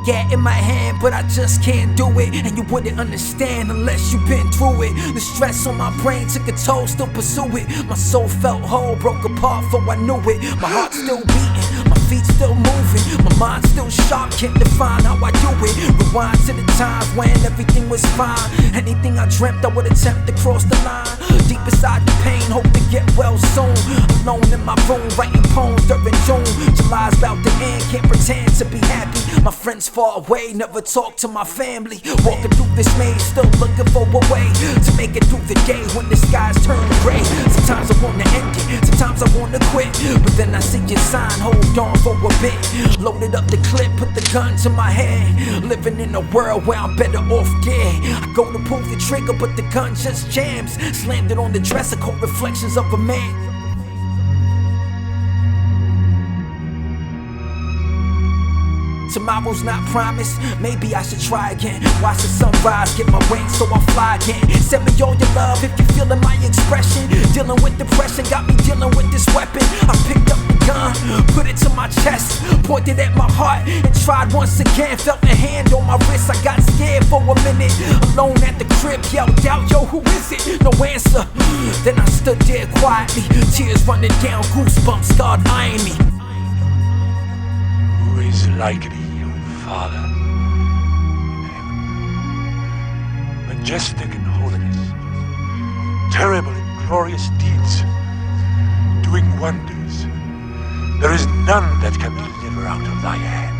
at in my hand, but I just can't do it. And you wouldn't understand unless you've been through it. The stress on my brain took a toll, still pursue it. My soul felt whole, broke apart before I knew it. My heart still beating, my feet still moving, my mind still sharp, can't define how I do it. Rewind to the times when everything was fine. Anything I dreamt I would attempt to cross the line. Deep inside the pain, hope to get well soon. Alone in my room, writing poems during June. July's about to end, can't pretend to be happy. My friends far away, never talk to my family. Walking through this maze, still looking for a way to make it through the day when the skies turn gray. Sometimes I wanna end it, sometimes I wanna quit, but then I see your sign, hold on for a bit. Loaded up the clip, put the gun to my head. Living in a world where I'm better off dead. I go to pull the trigger, but the gun just jams. Slammed it on the dresser, caught reflections of a man. Tomorrow's not promised, maybe I should try again. Watch the sunrise, get my wings so I fly again. Send me all your love if you feeling my expression. Dealing with depression, got me dealing with this weapon. I picked up the gun, put it to my chest, pointed at my heart and tried once again. Felt a hand on my wrist, I got scared for a minute. Alone at the crib, yelled out, yo, who is it? No answer. Then I stood there quietly, tears running down, goosebumps scarred eyeing me. Who is like thee, O Father, in heaven, majestic in holiness, terrible in glorious deeds, doing wonders. There is none that can deliver out of thy hand.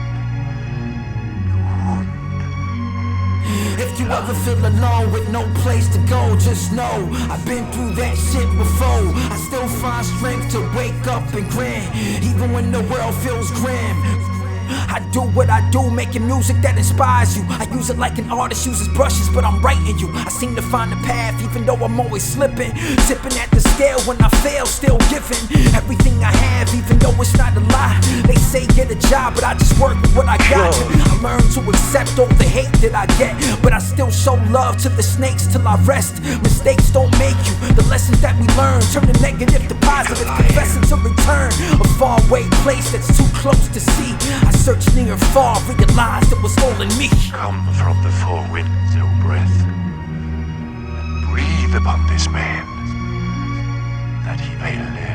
If you ever feel alone with no place to go, just know I've been through that shit before. I still find strength to wake up and grin, even when the world feels grim. I do what I do, making music that inspires you. I use it like an artist uses brushes, but I'm writing you. I seem to find a path, even though I'm always slipping. Tipping at the scale when I fail, still giving everything I have, even though it's not a lie. They say get a job, but I just work with what I got. I learn to accept all the hate that I get, but I still show love to the snakes till I rest. Mistakes don't make you, the lessons that we learn turn the negative to positive, confessing to return. A faraway place that's too close to see. I search near and far, realized it was all in me. Come from the four winds, O breath, and breathe upon this man, that he may live.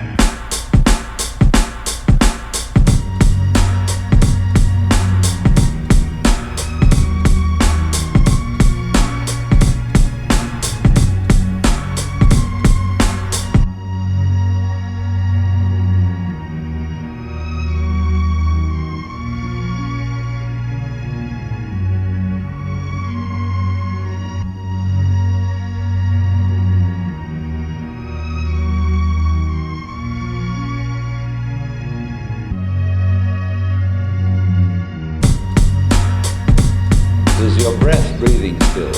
Is your breath breathing still,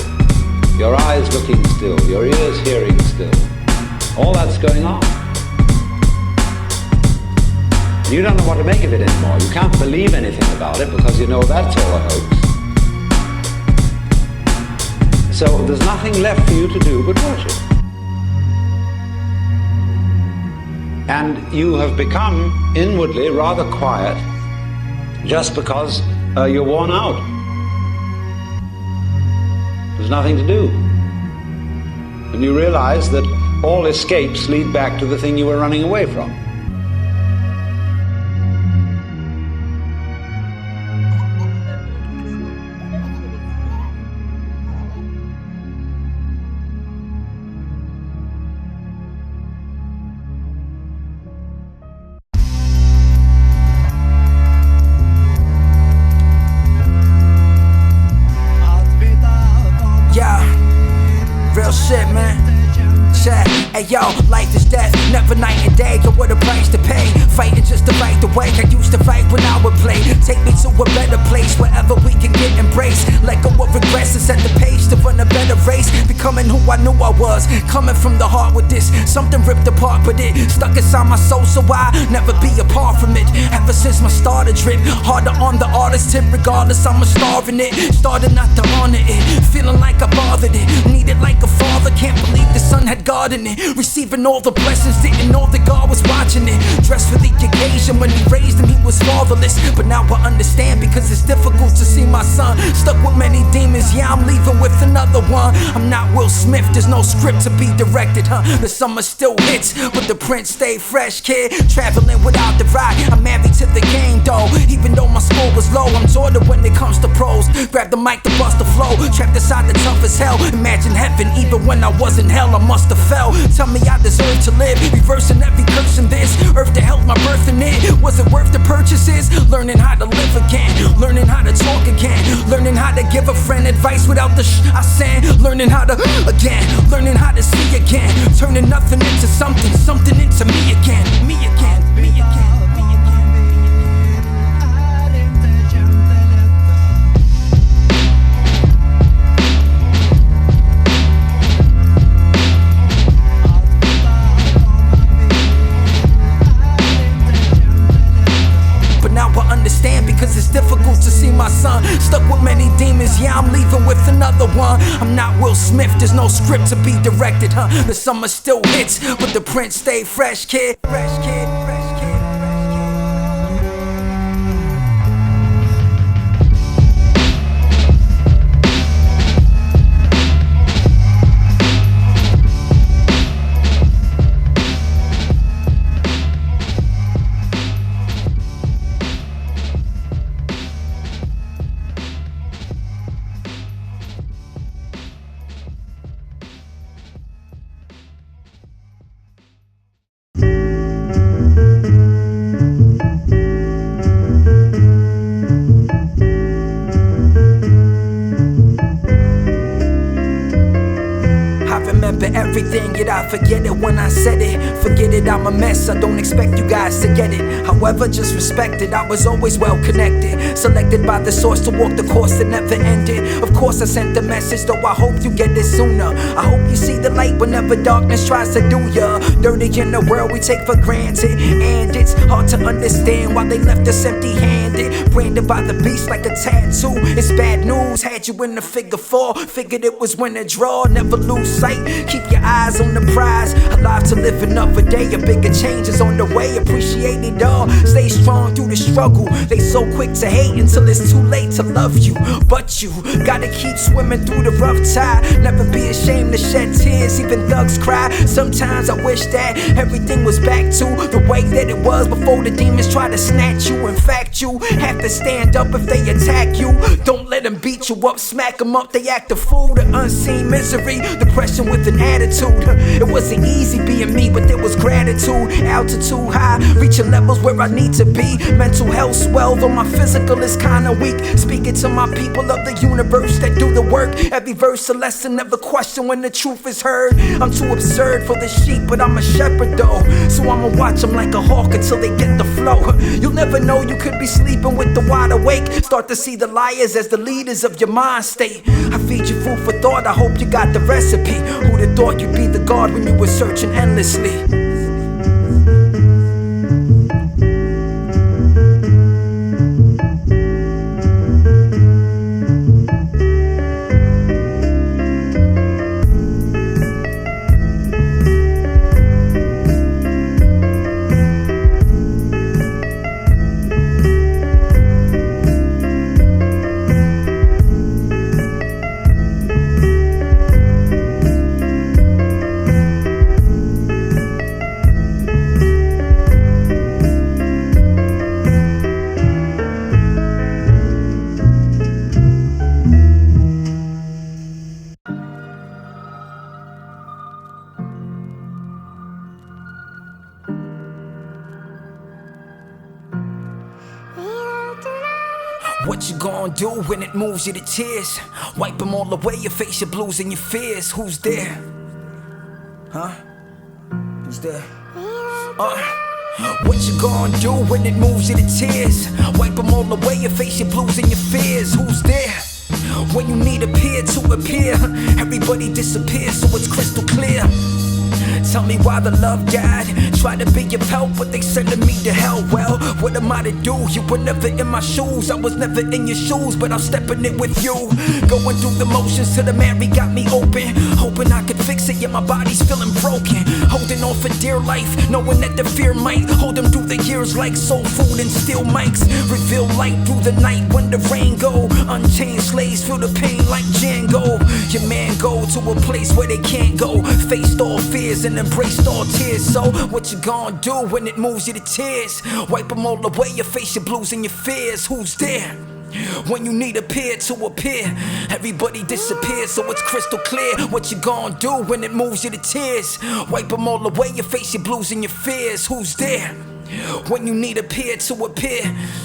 your eyes looking still, your ears hearing still, all that's going on. You don't know what to make of it anymore. You can't believe anything about it because you know that's all a hoax. So there's nothing left for you to do but watch it. And you have become inwardly rather quiet just because you're worn out. There's nothing to do. And you realize that all escapes lead back to the thing you were running away from. Real shit, man. Check. Hey yo, life is death, never night and day. Yo, what a price to pay. Fighting just to fight the way I used to fight when I would play. Take me to a better place, wherever we can get embraced. Let go of regrets and set the pace to run a better race. Becoming who I knew I was, coming from the heart with this. Something ripped apart, but it stuck inside my soul, so I never be apart from it. Ever since my starter drip, harder on the artist tip. Regardless, I'm a starving it. Started not to honor it, feeling like I bothered it. Needed like a father, can't believe the son had God in it. Receiving all the blessings, didn't know that God was watching it. Dressed for the occasion, when he raised him, he was fatherless. But now I understand, because it's difficult to see my son stuck with many demons. Yeah, I'm leaving with another one. I'm not Will Smith, there's no script to be directed, The summer still hits, but the print stay fresh, kid. Traveling without the rock, I'm married to the game though. Even though my score was low, I'm Jordan when it comes to pros. Grab the mic to bust the flow, trapped inside the toughest hell. Imagine heaven, even when I was in hell, I must have fell. Tell me I deserve to live, reversing every curse in this earth that held my birth in it. Was it worth the purchases? Learning how to live again, learning how to talk again, learning how to give a friend advice without the I send. Learning how to again, learning how to see again, turning nothing into something, something into me again, me again, me again. Because it's difficult to see my son stuck with many demons. Yeah, I'm leaving with another one. I'm not Will Smith, there's no script to be directed, The summer still hits, but the print stay fresh, kid. Fresh kid, fresh kid. Everything, yet I forget it when I said it. Forget it, I'm a mess, I don't expect you guys to get it. However, just respect it, I was always well connected. Selected by the source to walk the course that never ended. Of course I sent the message, though I hope you get it sooner. I hope you see the light whenever darkness tries to do ya. Dirty in the world we take for granted, and it's hard to understand why they left us empty-handed. Branded by the beast like a tattoo, it's bad news. Had you in the figure 4, figured it was win a draw. Never lose sight, keep your eyes on the prize. Alive to live another day, a bigger change is on the way. Appreciate it all, stay strong through the struggle. They so quick to hate until it's too late to love you. But you gotta keep swimming through the rough tide. Never be ashamed to shed tears, even thugs cry. Sometimes I wish that everything was back to the way that it was before the demons try to snatch you. In fact, you have to stand up if they attack you. Don't let them beat you up, smack them up, they act a fool. The unseen misery, depression with an attitude. It wasn't easy being me, but there was gratitude. Altitude high, reaching levels where I need to be. Mental health swell, though my physical is kinda weak. Speaking to my people of the universe that do the work. Every verse a lesson, never question when the truth is heard. I'm too absurd for the sheep, but I'm a shepherd though. So I'ma watch them like a hawk until they get the flow. You'll never know, you could be sleeping with the wide awake. Start to see the liars as the leaders of your mind state. I feed you food for thought, I hope you got the recipe. Who'd have thought you'd be the God when you were searching endlessly? What you gonna do when it moves you to tears? Wipe them all away, your face, your blues and your fears. Who's there? Huh? Who's there? What you gonna do when it moves you to tears? Wipe them all away, your face, your blues and your fears. Who's there? When you need a peer to appear, everybody disappears, so it's crystal clear. Tell me why the love died. Try to be your pal, but they sending me to hell. Well, what am I to do? You were never in my shoes. I was never in your shoes, but I'm stepping it with you. Going through the motions till the Mary got me open. Hoping I could fix it, yeah, my body's feeling broken. Holding on for dear life, knowing that the fear might hold them through the years like soul food and steel mics. Reveal light through the night when the rain go. Unchained slaves feel the pain like Django. Your man go to a place where they can't go. Faced all fears and embraced all tears. So what you gonna do when it moves you to tears? Wipe them all away, you face your blues and your fears. Who's there? When you need a peer to appear, everybody disappears, so it's crystal clear. What you gonna do when it moves you to tears? Wipe them all away, you face your blues and your fears. Who's there? When you need a peer to appear,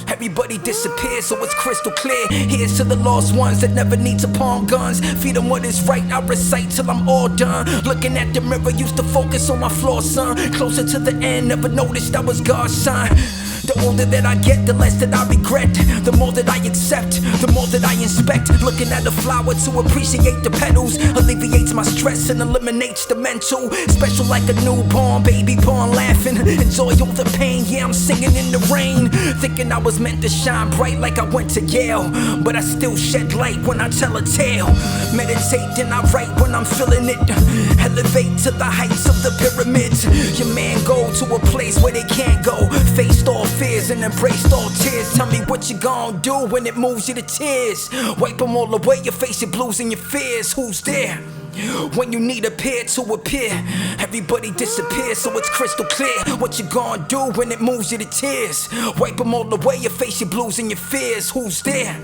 everybody disappears, so it's crystal clear. Here's to the lost ones that never need to pawn guns. Feed them what is right, I recite till I'm all done. Looking at the mirror, used to focus on my flaws, son. Closer to the end, never noticed I was God's son. The older that I get, the less that I regret. The more that I accept, the more that I inspect. Looking at the flower to appreciate the petals alleviates my stress and eliminates the mental. Special like a newborn, baby born laughing. Enjoy all the pain, yeah, I'm singing in the rain. Thinking I was meant to shine bright like I went to Yale, but I still shed light when I tell a tale. Meditate and I write when I'm feeling it. Elevate to the heights of the pyramids. Your man go to a place where they can't go. Faced all fears and embraced all tears. Tell me what you gonna do when it moves you to tears. Wipe them all away, you face your blues and your fears. Who's there? When you need a peer to appear, everybody disappears, so it's crystal clear. What you gonna do when it moves you to tears? Wipe them all away, you face your blues and your fears. Who's there?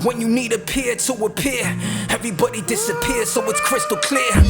When you need a peer to appear, everybody disappears, so it's crystal clear.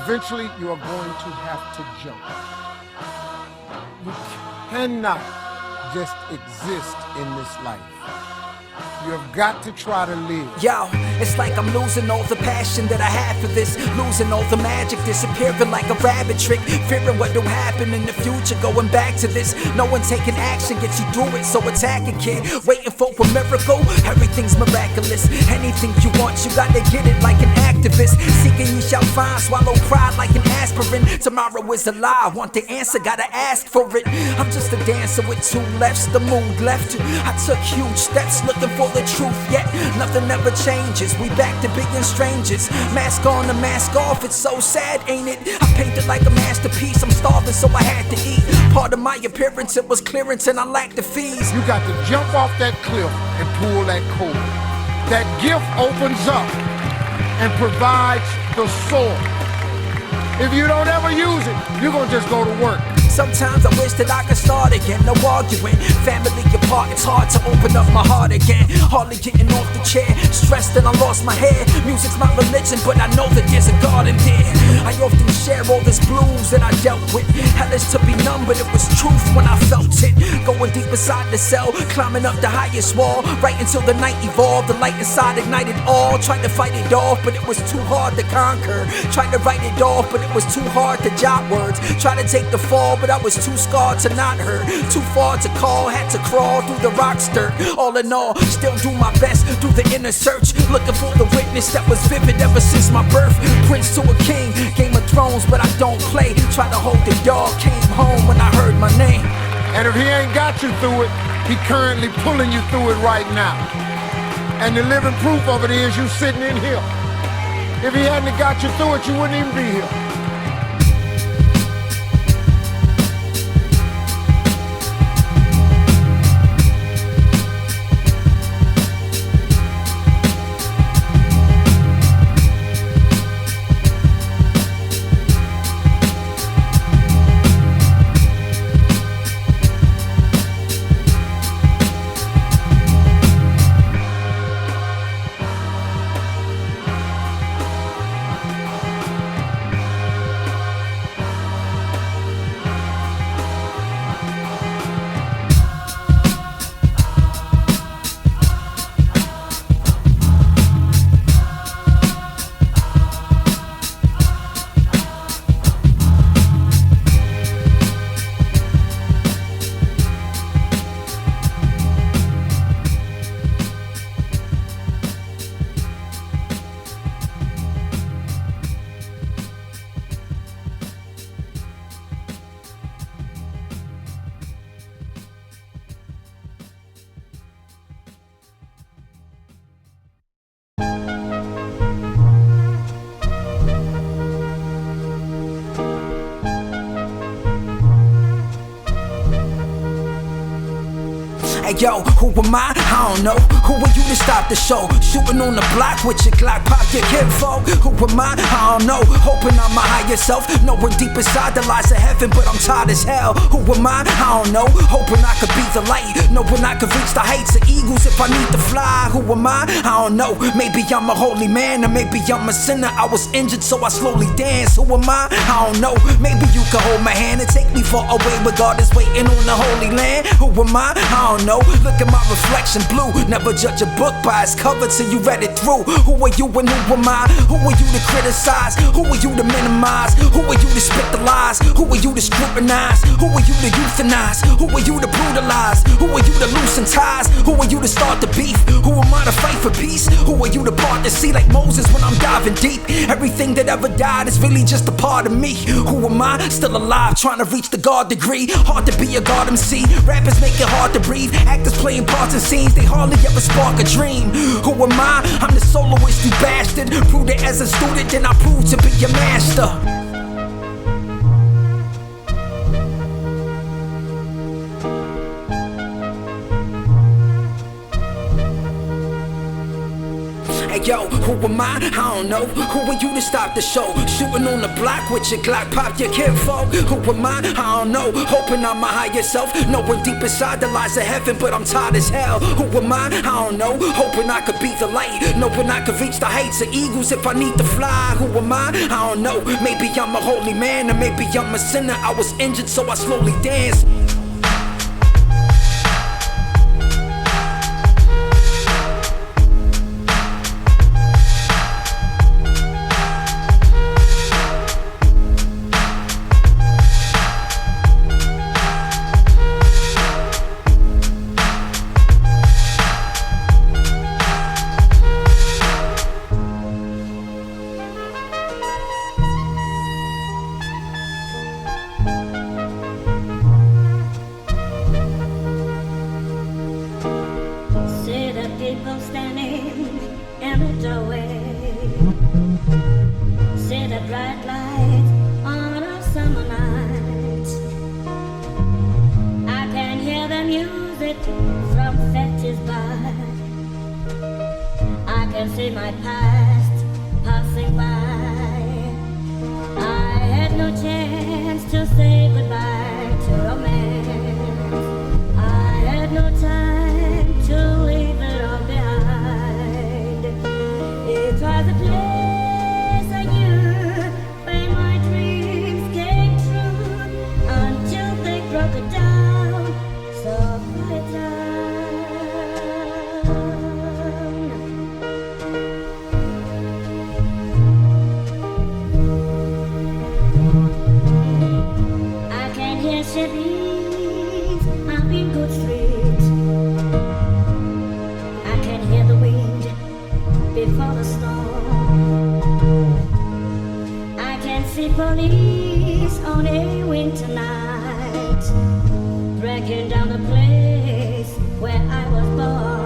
Eventually, you are going to have to jump. You cannot just exist in this life. You have got to try to live. Yo, it's like I'm losing all the passion that I had for this. Losing all the magic, disappearing like a rabbit trick. Fearing what will happen in the future, going back to this. No one taking action gets you through it, so attack it, kid. Waiting for a miracle, everything's miraculous. Anything you want, you gotta get it like an activist. Seeking you shall find, swallow pride like an aspirin. Tomorrow is a lie, want the answer, gotta ask for it. I'm just a dancer with two lefts, the mood left. I took huge steps looking for the truth, yet nothing ever changes. We back to being strangers. Mask on and mask off, it's so sad, ain't it? I painted like a masterpiece, I'm starving so I had to eat. Part of my appearance, it was clearance and I lacked the fees. You got to jump off that cliff and pull that cord. That gift opens up and provides the soul. If you don't ever use it, you're gonna just go to work. Sometimes I wish that I could start again. No arguing, family apart, it's hard to open up my heart again. Hardly getting off the chair, stressed and I lost my hair. Music's my religion, but I know that there's a God in there. I often share all this blues that I dealt with. Hell is to be numb, but it was truth when I felt it. Going deep inside the cell, climbing up the highest wall, right until the night evolved. The light inside ignited all. Tried to fight it off, but it was too hard to conquer. Tried to write it off, but it was too hard to jot words. Tried to take the fall, but I was too scarred to not hurt. Too far to call, had to crawl through the rock's dirt. All in all, still do my best through the inner search, looking for the witness that was vivid ever since my birth. Prince to a king, Game of Thrones, but I don't play. Tried to hold the dog, came home when I heard my name. And if he ain't got you through it, he currently pulling you through it right now. And the living proof of it is you sitting in here. If he hadn't got you through it, you wouldn't even be here. Hey yo, who am I? I don't know. Who are you to stop the show? Shooting on the block with your Glock, pop your kinfolk. Who am I? I don't know. Hoping I'm my higher self, knowing deep inside the lies of heaven, but I'm tired as hell. Who am I? I don't know. Hoping I could be the light, knowing I could reach the heights of eagles if I need to fly. Who am I? I don't know. Maybe I'm a holy man, or maybe I'm a sinner. I was injured, so I slowly dance. Who am I? I don't know. Maybe you could hold my hand and take me far away where God is waiting on the holy land. Who am I? I don't know. Look at my reflection blue. Never judge a book by its cover till you read it through. Who are you and who am I? Who are you to criticize? Who are you to minimize? Who are you to spit the lies? Who are you to scrutinize? Who are you to euthanize? Who are you to brutalize? Who are you to loosen ties? Who are you to start the beef? Who am I to fight for peace? Who are you to part the sea like Moses when I'm diving deep? Everything that ever died is really just a part of me. Who am I? Still alive, trying to reach the God degree. Hard to be a God MC. Rappers make it hard to breathe. Actors playing parts and scenes, they hardly ever spark a dream. Who am I? I'm the soloist, you bastard. Proved it as a student, then I proved to be your master. Hey yo, who am I? I don't know. Who are you to stop the show? Shooting on the block with your Glock, pop your kinfolk. Who am I? I don't know. Hoping I'm my higher self, knowing deep inside the lies of heaven, but I'm tired as hell. Who am I? I don't know. Hoping I could be the light, knowing I could reach the heights of eagles if I need to fly. Who am I? I don't know. Maybe I'm a holy man, or maybe I'm a sinner. I was injured, so I slowly dance. people standing in the doorway. See the bright lights on a summer night. I can hear the music from fetches by. I can see my past passing by. I had no chance to say goodbye. was a place I knew where my dreams came true until they broke it down, so put it down. I can hear Chevys up in Good Street. I can hear the wind before the storm. I can see police on a winter night, breaking down the place where I was born.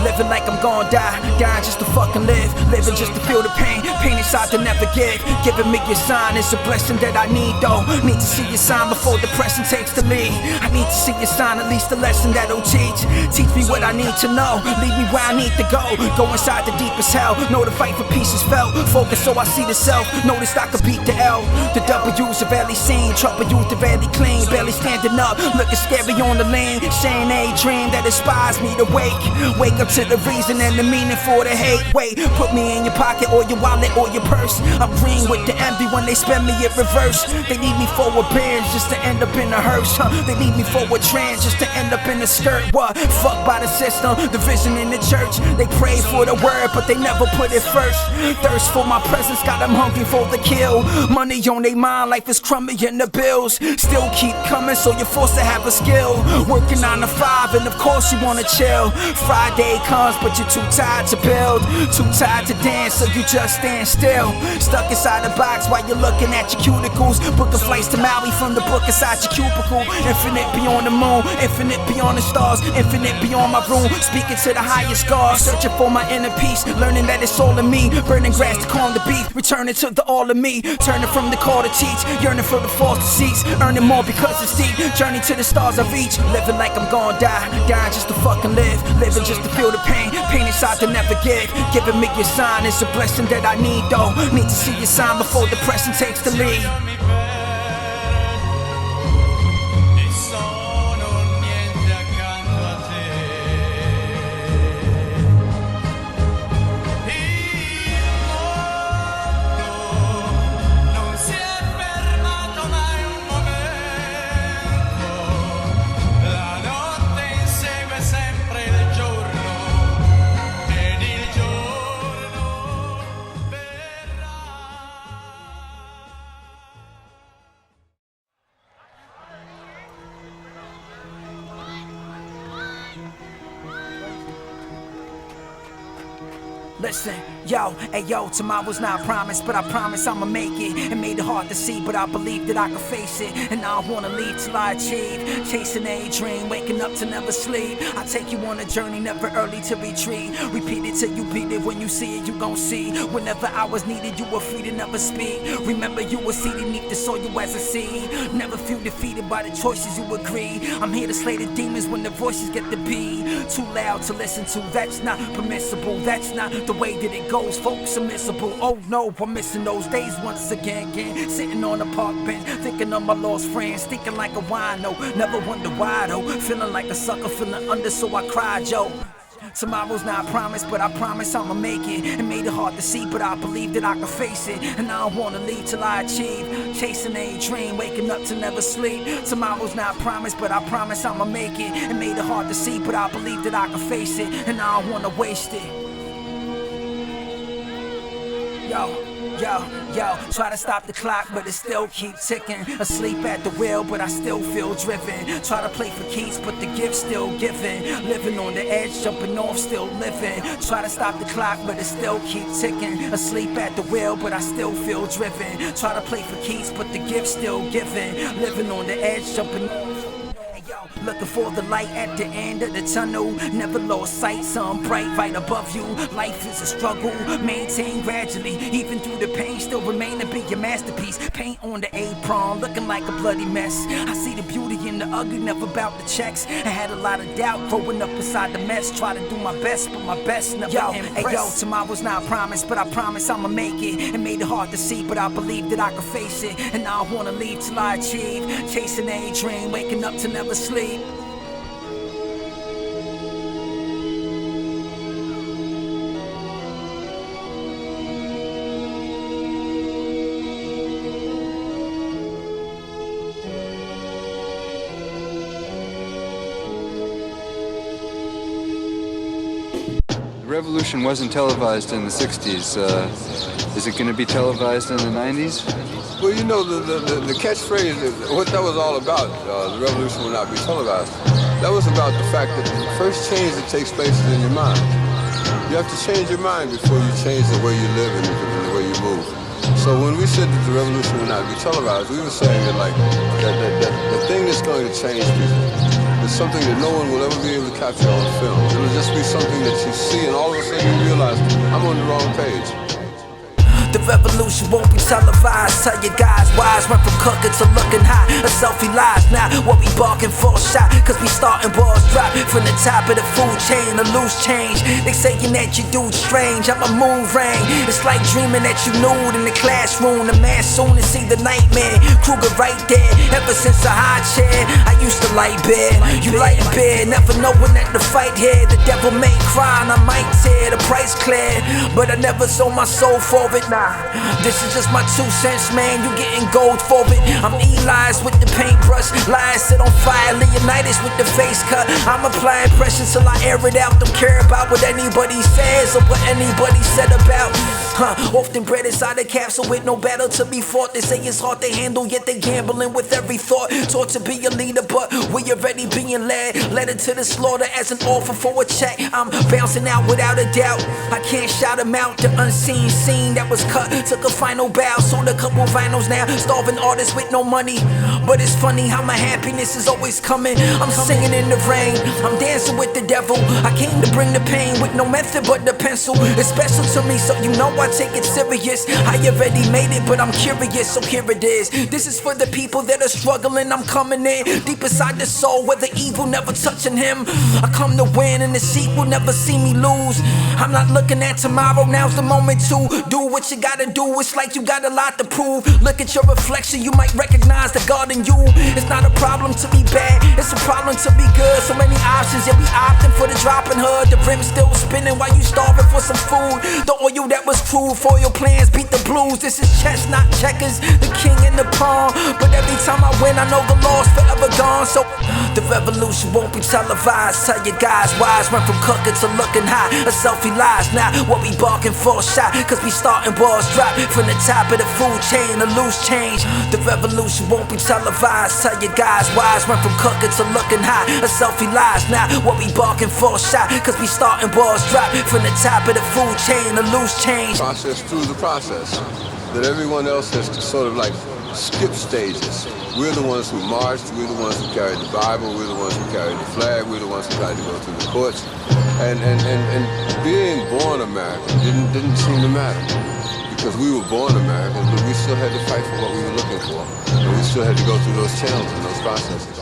Living like I'm gon' die, dying just to fucking live. Living just to feel the pain, pain inside to never give. Giving me your sign is a blessing that I need though. Need to see your sign before depression takes the lead. I need to see your sign, at least a lesson that'll teach. Teach me what I need to know, lead me where I need to go. Go inside the deepest hell, know the fight for peace is felt. Focus so I see the self, noticed I could beat the L. The W's are barely seen, trouble youth are barely clean. Barely standing up, looking scary on the lane. Saying a dream that inspires me to wake up to the reason and the meaning for the hate. Wait, put me in your pocket or your wallet or your purse. I'm green with the envy when they spend me in reverse. They need me for a binge just to end up in a hearse. They need me for a trans just to end up in a skirt. What? Fucked by the system, division in the church. They pray for the word but they never put it first. Thirst for my presence got them hungry for the kill. Money on their mind, life is crumbling the bills. Still keep coming so you're forced to have a skill. Working 9 to 5 and of course you wanna chill. Friday comes but you're too tired to build, too tired to dance so you just stand still. Stuck inside a box while you're looking at your cuticles. Booking flights to Maui from the book inside your cubicle. Infinite beyond the moon, infinite beyond the stars, infinite beyond my room. Speaking to the highest God, searching for my inner peace, learning that it's all in me. Burning grass to calm the beat, returning to the all of me. Turning from the call to teach, yearning for the false deceits. Earning more because it's deep, journey to the stars I reach. Living like I'm gon' die, dying just to fucking live. Living just to feel the pain, pain inside to never give. Giving me your sign is a blessing that I need though. Need to see your sign before depression takes the lead. Listen, yo, hey yo, tomorrow's not promised, but I promise I'ma make it. It made it hard to see, but I believe that I can face it. And I don't wanna leave till I achieve. Chasing a dream, waking up to never sleep. I take you on a journey, never early to retreat. Repeat it till you beat it, when you see it, you gon' see. Whenever I was needed, you were free to never speak. Remember you were seated beneath the soil as a seed. Never feel defeated by the choices you agree. I'm here to slay the demons when the voices get to be too loud to listen to. That's not permissible, that's not the the way that it goes, folks are miserable. Oh no, I'm missing those days once again. Sitting on a park bench, thinking of my lost friends, thinking like a wino. Never wonder why though, feeling like a sucker, feeling under, so I cried, yo. Tomorrow's not promised, but I promise I'ma make it. It made it hard to see, but I believe that I can face it. And I don't wanna leave till I achieve. Chasing a dream, waking up to never sleep. Tomorrow's not promised, but I promise I'ma make it. It made it hard to see, but I believe that I can face it. And I don't wanna waste it. Yo, try to stop the clock, but it still keeps ticking. Asleep at the wheel, but I still feel driven. Try to play for keeps, but the gift's still given. Living on the edge, jumping off, still living. Try to stop the clock, but it still keeps ticking. Asleep at the wheel, but I still feel driven. Try to play for keeps, but the gift's still given. Living on the edge, jumping off. Looking for the light at the end of the tunnel. Never lost sight, sun bright right above you. Life is a struggle, maintain gradually. Even through the pain, still remain to be your masterpiece. Paint on the apron, looking like a bloody mess. I see the beauty in the ugly, never about the checks. I had a lot of doubt growing up inside the mess. Try to do my best, but my best never impressed. Tomorrow's not promised, but I promise I'ma make it. It made it hard to see, but I believe that I can face it. And I don't wanna leave till I achieve. Chasing a dream, waking up to never sleep. The revolution wasn't televised in the 60s. Is it going to be televised in the 90s? Well, you know, the catchphrase, what that was all about, the revolution will not be televised, that was about the fact that the first change that takes place is in your mind. You have to change your mind before you change the way you live and the way you move. So when we said that the revolution will not be televised, we were saying that, like, that the thing that's going to change people is something that no one will ever be able to capture on film. It'll just be something that you see and all of a sudden you realize, I'm on the wrong page. The revolution won't be televised. Tell your guys wise, went from cooking to looking hot. A selfie lies now, what we barking for a shot. Cause we starting balls drop from the top of the food chain, a loose change. They saying that you do strange, I'm a moon rain. It's like dreaming that you nude in the classroom. The man soon to see the nightmare. Kruger right there, ever since a high chair. I used to light beer, you light beer. Never knowing that the fight here, the devil may cry and I might tear. The price clear, but I never sold my soul for it. Nah, this is just my 2 cents, man. You getting gold for it. I'm Eli's with the paintbrush, lies set on fire. Leonidas with the face cut. I'm applying pressure till I air it out. Don't care about what anybody says or what anybody said about. Often bred inside a capsule with no battle to be fought. They say it's hard to handle, yet they gambling with every thought. Taught to be a leader, but we already being led into the slaughter as an offer for a check. I'm bouncing out without a doubt. I can't shout them out. The unseen scene that was cut took a final bow. Sold a couple vinyls now. Starving artists with no money. But it's funny how my happiness is always coming. I'm singing in the rain. I'm dancing with the devil. I came to bring the pain with no method but the pencil. It's special to me, so you know I take it serious. I already made it, but I'm curious, so here it is. This is for the people that are struggling. I'm coming in deep inside the soul where the evil never touching him. I come to win and the seat will never see me lose. I'm not looking at tomorrow, now's the moment to do what you gotta do. It's like you got a lot to prove. Look at your reflection, you might recognize the God in you. It's not a problem to be bad, it's a problem to be good. So many options, yeah, we opting for the dropping hood. The rim still spinning while you starving for some food. The oil that was crude for your plans beat the blues. This is chess, not checkers, the king and the pawn. But every time I win, I know the loss forever gone. So the revolution won't be televised. Tell your guys wise, went from cooking to looking hot. A selfie lies now, what we barking for a shot. Cause we starting balls drop from the top of the food chain, a loose change. The revolution won't be televised. Tell your guys wise, went from cooking to looking hot. A selfie lies now, what we barking for a shot. Cause we starting balls drop from the top of the food chain, a loose change. Process through the process that everyone else has to sort of like skip stages. We're the ones who marched, we're the ones who carried the Bible, we're the ones who carried the flag, we're the ones who tried to go through the courts. And being born American didn't seem to matter. Because we were born Americans, but we still had to fight for what we were looking for. And we still had to go through those channels and those processes.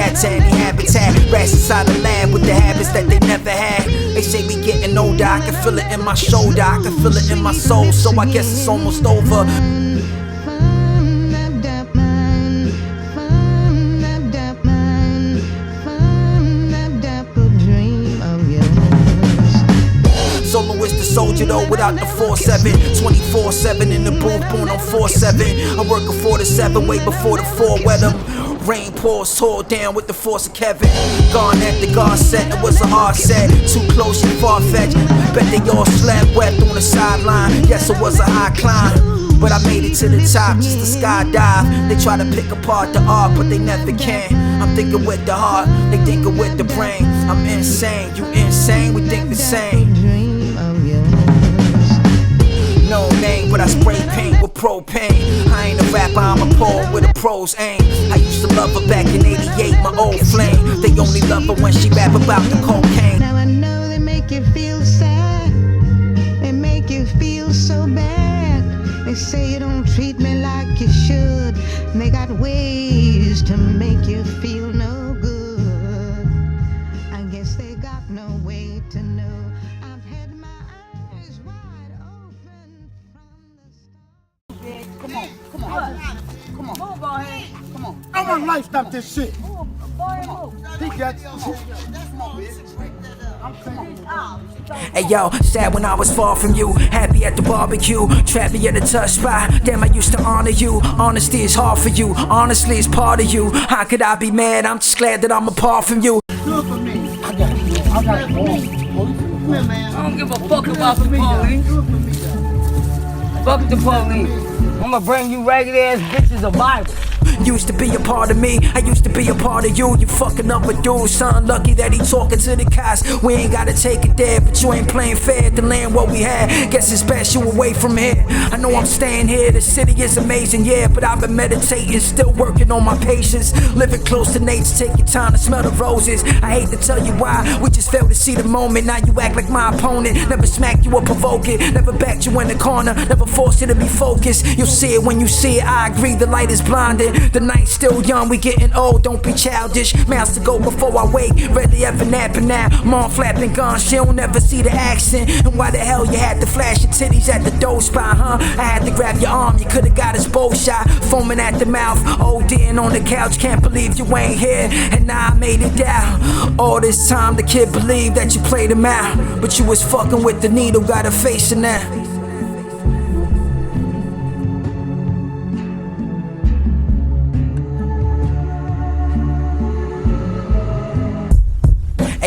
rat to any habitat. Rats inside the lab with the habits that they never had. They say we getting older, I can feel it in my shoulder, I can feel it in my soul, so I guess it's almost over. Soloist the soldier though, without the 4-7, 24/7 in the booth, born on 4-7. I work a 4 to 7, way before the 4 wet 'em. Rain pours, tore down with the force of Kevin. Gone at the guard set, it was a hard set. Too close and far-fetched. Bet they all slept, wept on the sideline. Yes, it was a high climb, but I made it to the top, just a skydive. They try to pick apart the art, but they never can. I'm thinking with the heart, they thinking with the brain. I'm insane, you insane, we think the same. No name, but I spray paint with propane. I ain't a rapper, I'm a poet with a prose aim. I used to love her back in 88, my old flame. They only love her when she rap about the cocaine. Now I know they make you feel sad, they make you feel so bad. They say you don't treat me like you should. They got ways to make you feel no good. I guess they got no way to know. I've had my eyes wide open from the start. Come on. Come on. Move, go ahead. Come on. I want life stop this shit. He gets Hey yo, sad when I was far from you, happy at the barbecue, trappy at the touch spot. Damn, I used to honor you. Honesty is hard for you, honestly it's part of you. How could I be mad? I'm just glad that I'm apart from you. good for me. I got it. Come here, man. I don't give a fuck about the police. Fuck the police. I'ma bring you ragged ass bitches a Bible. Used to be a part of me, I used to be a part of you. You fucking up a dude, son, lucky that he talking to the cops. We ain't gotta take it there, but you ain't playing fair to land what we had. Guess it's best you away from here. I know I'm staying here, the city is amazing, yeah, but I've been meditating, still working on my patience. Living close to nature, take your time to smell the roses. I hate to tell you why, we just failed to see the moment. Now you act like my opponent, never smack you or provoke it, never backed you in the corner, never forced you to be focused. You'll see it when you see it, I agree, the light is blinded. The night's still young, we getting old, don't be childish. Mouths to go before I wake, rarely ever napping now. Mom flapping guns, she don't never see the action. And why the hell you had to flash your titties at the dough spot, huh? I had to grab your arm, you could've got us both shot. Foaming at the mouth, ODing on the couch, can't believe you ain't here. And now I made it down. All this time the kid believed that you played him out, but you was fucking with the needle, got a face in that.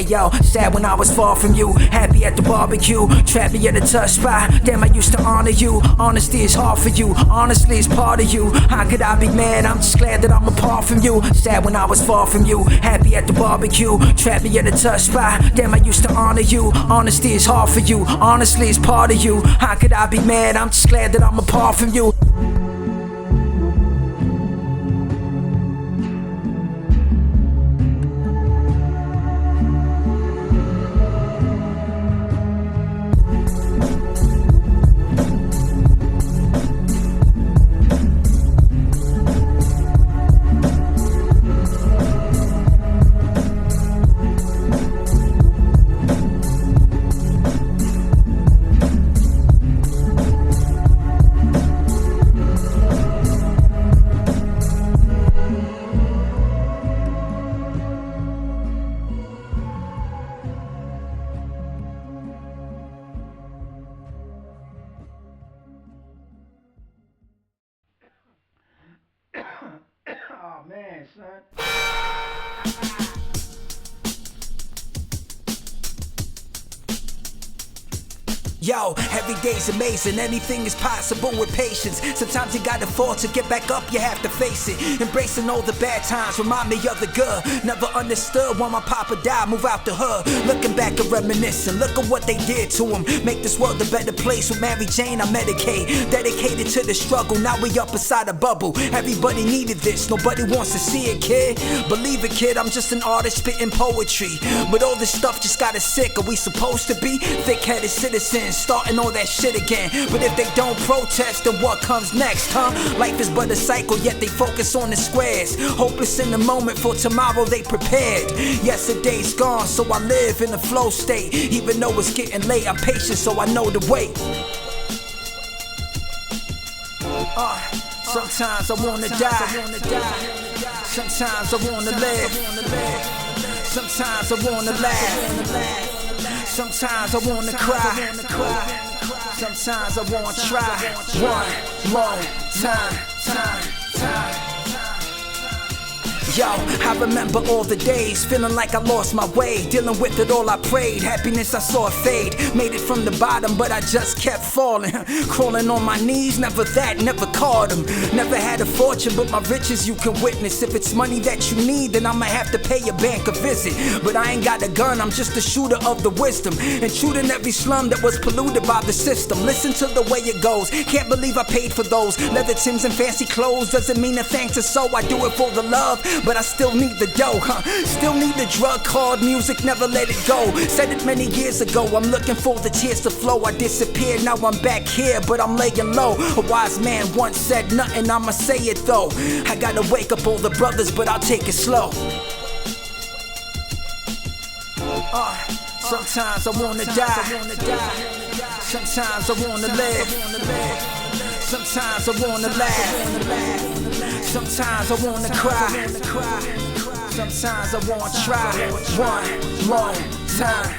Yo, sad when I was far from you, happy at the barbecue, trappy at the touch spot. Damn, I used to honor you. Honesty is hard for you, honestly it's part of you. How could I be mad? I'm just glad that I'm apart from you. Sad when I was far from you, happy at the barbecue, trappy at the touch spot. Damn, I used to honor you. Honesty is hard for you, honestly it's part of you. How could I be mad? I'm just glad that I'm apart from you. Oh man, son. Yo, every day's amazing, anything is possible with patience. Sometimes you gotta fall to get back up, you have to face it. Embracing all the bad times, remind me of the good. Never understood why my papa died, move out the hood. Looking back and reminiscing, look at what they did to him. Make this world a better place with Mary Jane, I medicate. Dedicated to the struggle, now we up inside a bubble. Everybody needed this, nobody wants to see it, kid. Believe it, kid, I'm just an artist spitting poetry. But all this stuff just got us sick, are we supposed to be thick-headed citizens? and starting all that shit again. But if they don't protest, then what comes next, huh? Life is but a cycle, yet they focus on the squares. Hopeless in the moment, for tomorrow they prepared. Yesterday's gone, so I live in a flow state. Even though it's getting late, I'm patient, so I know the wait. Sometimes I wanna die. Sometimes I wanna live. Sometimes I wanna laugh. Sometimes I wanna cry. Sometimes I wanna try. One more time. Yo, I remember all the days, feeling like I lost my way. Dealing with it all I prayed, happiness I saw fade. Made it from the bottom, but I just kept falling. Crawling on my knees, never that, never caught them. Never had a fortune, but my riches you can witness. If it's money that you need, then I'ma have to pay your bank a visit. But I ain't got a gun, I'm just a shooter of the wisdom. Intruding every slum that was polluted by the system. Listen to the way it goes, can't believe I paid for those. Leather Timbs and fancy clothes, doesn't mean a thanks or so. I do it for the love, but I still need the dough, Still need the drug called music, never let it go. Said it many years ago, I'm looking for the tears to flow. I disappeared, now I'm back here, but I'm laying low. A wise man once said nothing, I'ma say it though. I gotta wake up all the brothers, but I'll take it slow. Sometimes I wanna die. Sometimes I wanna live. Sometimes I wanna laugh. Sometimes I wanna cry. Sometimes I wanna try. One more time.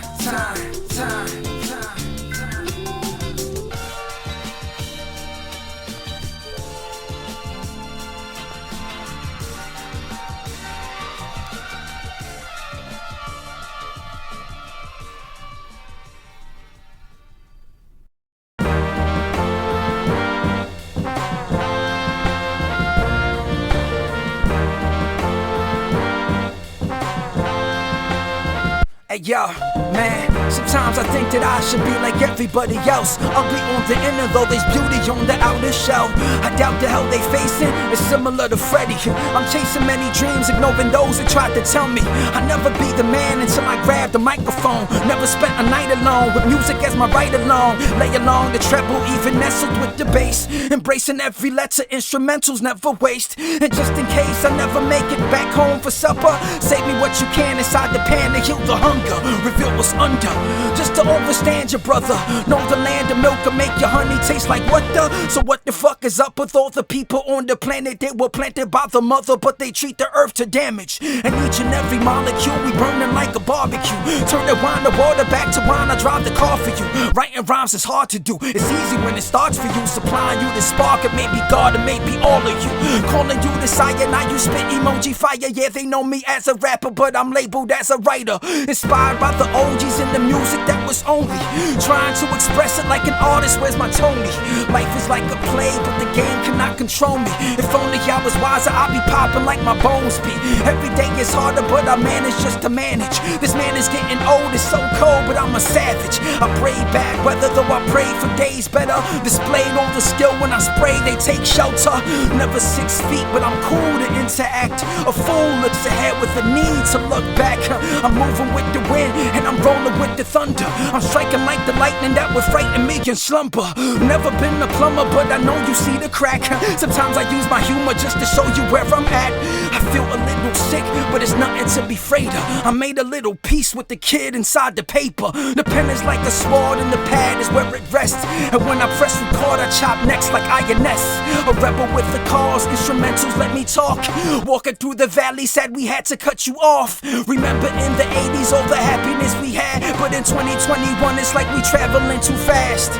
Hey yo, man, sometimes I think that I should be like everybody else. Ugly on the inner, though there's beauty on the outer shell. I doubt the hell they facing is similar to Freddy. I'm chasing many dreams, ignoring those that tried to tell me I'll never be the man until I grab the microphone. Never spent a night alone, with music as my ride along. Lay along the treble, even nestled with the bass. Embracing every letter, instrumentals never waste. And just in case I never make it back home for supper, save me what you can inside the pan to heal the hunger. Reveal what's under, just to overstand your brother. Know the land of milk can make your honey taste like what the? So what the fuck is up with all the people on the planet that were planted by the mother, but they treat the earth to damage? And each and every molecule we burning like a barbecue. Turn the wine to water, back to wine, I drive the car for you. Writing rhymes is hard to do, it's easy when it starts for you. Supplying you the spark, it may be God, it may be all of you. Calling you the sire, now you spit emoji fire. Yeah, they know me as a rapper, but I'm labeled as a writer. Inspired by the OGs and the music that was only trying to express it like an artist. Where's my Tony? Life is like a play, but the game cannot control me. If only I was wiser, I'd be popping like my bones be. Every day is harder, but I manage just to manage. This man is getting old, it's so cold, but I'm a savage. I pray bad weather, though I pray for days better. Displayed all the skill when I spray, they take shelter. Never 6 feet, but I'm cool to interact. A fool looks ahead with the need to look back. I'm moving with the wind, and I'm rolling with the thunder. I'm striking like the lightning that would frighten me in slumber. Never been a plumber, but I know you see the crack. Sometimes I use my humor just to show you where I'm at. I feel a little sick, but it's nothing to be afraid of. I made a little peace with the kid inside the paper. The pen is like a sword and the pad is where it rests. And when I press record, I chop necks like INS. A rebel with the cause, instrumentals let me talk. Walking through the valley, said we had to cut you off. Remember in the 80s, all the happiness we had, but in 2021 it's like we traveling too fast.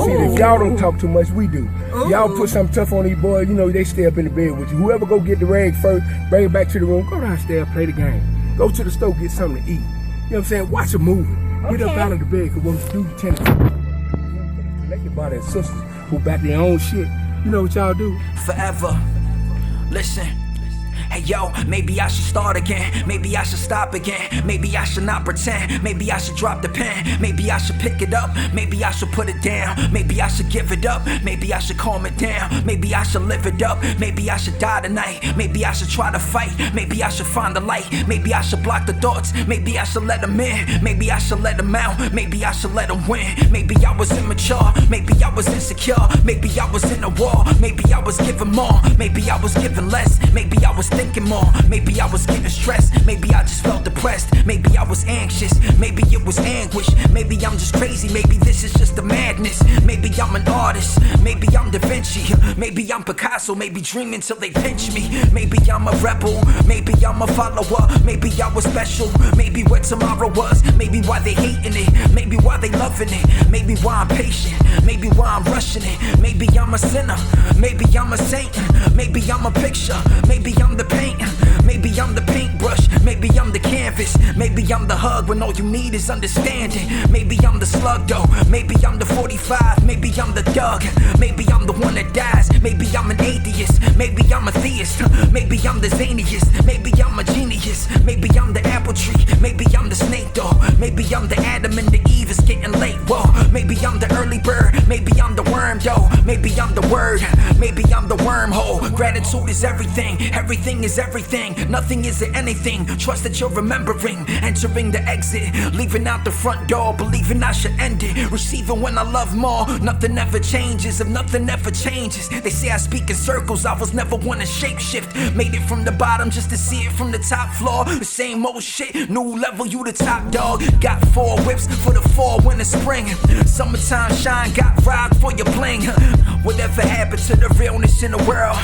See, if y'all don't talk too much, we do. Y'all put something tough on these boys, you know, they stay up in the bed with you. Whoever go get the rag first, bring it back to the room, go downstairs, play the game. Go to the store, get something to eat. You know what I'm saying? Watch a movie. Get up out of the bed, because what you do, you tend to let your brothers and sisters who back their own shit. You know what y'all do? Forever. Listen. Hey yo, maybe I should start again. Maybe I should stop again. Maybe I should not pretend. Maybe I should drop the pen. Maybe I should pick it up. Maybe I should put it down. Maybe I should give it up. Maybe I should calm it down. Maybe I should live it up. Maybe I should die tonight. Maybe I should try to fight. Maybe I should find the light. Maybe I should block the thoughts. Maybe I should let them in. Maybe I should let them out. Maybe I should let them win. Maybe I was immature. Maybe I was insecure. Maybe I was in a war. Maybe I was giving more. Maybe I was giving less. Maybe I was thinking more. Maybe I was getting stressed. Maybe I just felt depressed. Maybe I was anxious. Maybe it was anguish. Maybe I'm just crazy. Maybe this is just a madness. Maybe I'm an artist. Maybe I'm Da Vinci. Maybe I'm Picasso. Maybe dreaming till they pinch me. Maybe I'm a rebel. Maybe I'm a follower. Maybe I was special. Maybe where tomorrow was. Maybe why they hating it. Maybe why they loving it. Maybe why I'm patient. Maybe why I'm rushing it. Maybe I'm a sinner. Maybe I'm a saint. Maybe I'm a picture. Maybe I'm the paint. Maybe I'm the paintbrush. Maybe I'm the canvas. Maybe I'm the hug when all you need is understanding. Maybe I'm the slug though. Maybe I'm the 45. Maybe I'm the Doug. Maybe I'm the one that dies. Maybe I'm an atheist. Maybe I'm a theist. Maybe I'm the zaniest. Maybe I'm a genius. Maybe I'm the apple tree. Maybe I'm the snake though. Maybe I'm the Adam and the Eve. It's getting late. Whoa. Maybe I'm the early bird. Maybe I'm the worm though. Maybe I'm the word. Maybe I'm the wormhole. Gratitude is everything. Everything is everything. Nothing isn't anything. Trust that you're remembering. Entering the exit. Leaving out the front door. Believing I should end it. Receiving when I love more. Nothing ever changes. If nothing ever changes. They say I speak in circles. I was never one to shapeshift. Made it from the bottom just to see it from the top floor. The same old shit. New level, you the top dog. Got 4 whips for the fall, winter, spring. Summertime shine. Got ride for your bling. Whatever happened to the realness in the world?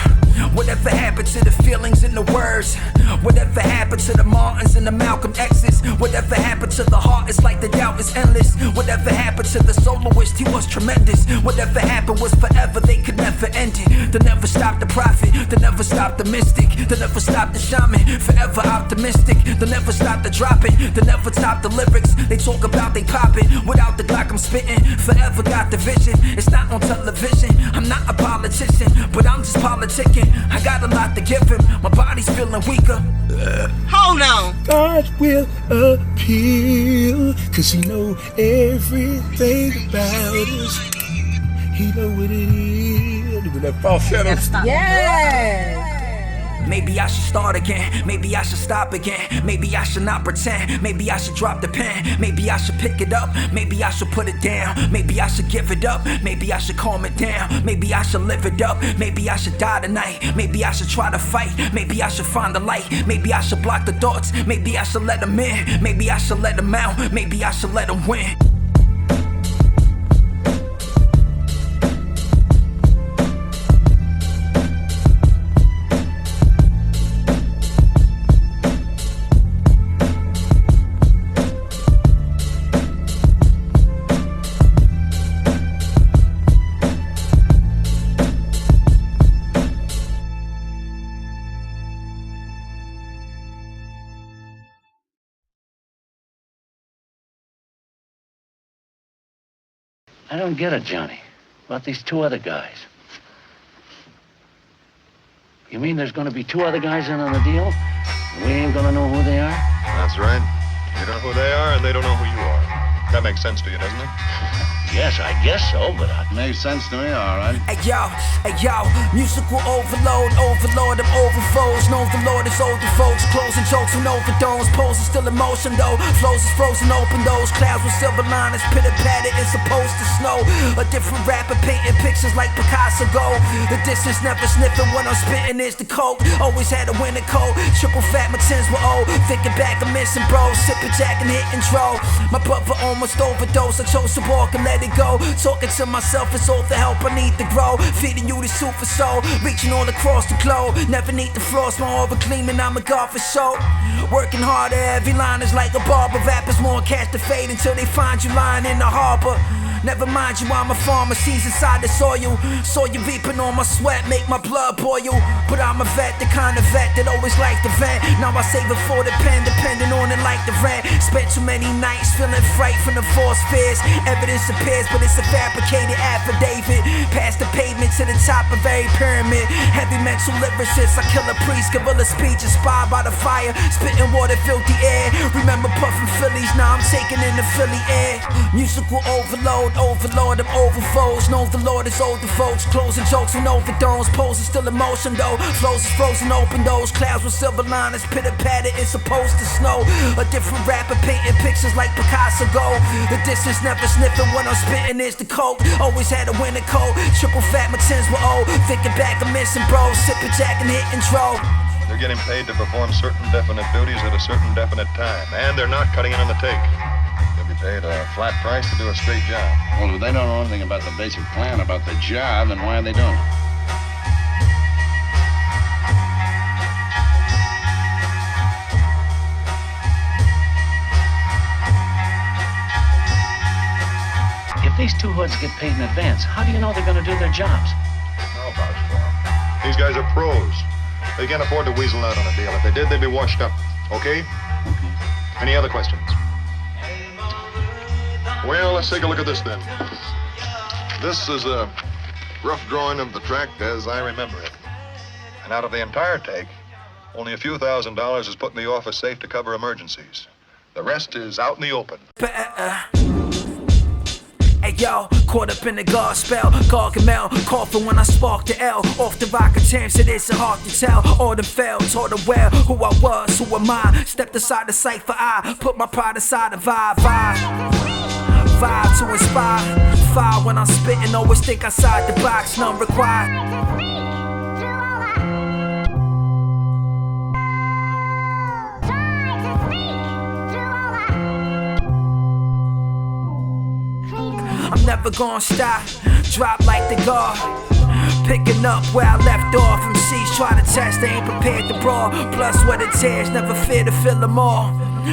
Whatever happened to the feelings and the words? Whatever happened to the Martins and the Malcolm X's? Whatever happened to the heart? It's like the doubt is endless. Whatever happened to the soloist? He was tremendous. Whatever happened was forever. They could never end it. They never stop the prophet. They never stop the mystic. They never stop the shaman. Forever optimistic. They never stop the dropping. They never top the lyrics. They talk about they popping. Without the Glock I'm spitting. Forever got the vision. It's not on television. I'm not a politician, but I'm just politicking. I got a lot to give him. My body's feeling weaker. Hold on. God will appeal, 'cause he know everything about us. He know what it is. With that falsetto. Yes. Maybe I should start again. Maybe I should stop again. Maybe I should not pretend. Maybe I should drop the pen. Maybe I should pick it up. Maybe I should put it down. Maybe I should give it up. Maybe I should calm it down. Maybe I should live it up. Maybe I should die tonight. Maybe I should try to fight. Maybe I should find the light. Maybe I should block the thoughts. Maybe I should let them in. Maybe I should let them out. Maybe I should let them win. I don't get it, Johnny. About these 2 other guys. You mean there's gonna be 2 other guys in on the deal? We ain't gonna know who they are? That's right. You don't know who they are, and they don't know who you are. That makes sense to you, doesn't it? Yes, I guess so, but Makes sense to me, all right. Hey yo, musical overload, overlord of overflows. Knows the Lord is older folks, closing jokes and overdose. Poses still in motion though, flows is frozen open. Those clouds with silver liners, pitter patter, it's supposed to snow. A different rapper painting pictures like Picasso go. The distance never sniffing when I'm spitting is the coke. Always had a winter coat, triple fat, my tins were old. Thinking back, I'm missing bros, sipping jack and hitting dro. My brother almost overdosed, I chose to walk and let it go. Talking to myself, it's all the help I need to grow. Feeding you the soup for soul, reaching all across the globe. Never need to floss, my aura gleaming, I'm a god for show. Working harder, every line is like a barber. Rappers more cash to fade until they find you lying in the harbor. Never mind you, I'm a farmer, seeds inside the soil. Saw you reaping on my sweat, make my blood boil. But I'm a vet, the kind of vet that always liked the vent. Now I save it for the pen, depending on it like the rent. Spent too many nights feeling fright from the false fears. Evidence appears, but it's a fabricated affidavit. Past the pavement to the top of every pyramid. Heavy mental lyricist, I kill a priest, guerrilla speech, inspired by the fire. Spitting water, filthy air. Remember puffing Phillies, now I'm taking in the Philly air. Musical overload, overlord of overflows. Knows the Lord is older folks, closing jokes and overdones. Poses still in motion though, flows is frozen open doors. Clouds with silver liners, pitter patter, it's supposed to snow. A different rapper painting pictures like Picasso go. The distance never sniffing when I'm spitting is the coke. Always had a winter coat, triple fat, my tins were old. Thinking back, I'm missing bros, sipping jack and hitting dro. They're getting paid to perform certain definite duties at a certain definite time, and they're not cutting in on the take. They'll be paid a flat price to do a straight job. Well, if they don't know anything about the basic plan, about the job, then why are they doing it? If these two hoods get paid in advance, how do you know they're going to do their jobs? I'll vouch for them. These guys are pros. They can't afford to weasel out on a deal. If they did, they'd be washed up. Okay? Any other questions? Well, let's take a look at this then. This is a rough drawing of the track as I remember it. And out of the entire take, only a few $1,000s is put in the office safe to cover emergencies. The rest is out in the open. Hey yo, caught up in the gospel, Gargamel, coughing when I spark the L. Off the rock attempts, it isn't hard to tell. All them fell, taught them well, who I was, who am I? Stepped aside the cipher, I put my pride aside the vibe to inspire. Fire when I'm spitting, always think outside the box, none required. I'm never gonna stop, drop like the guard. Picking up where I left off. MCs try to test, they ain't prepared to brawl. Plus what it tears, never fear to feel them all.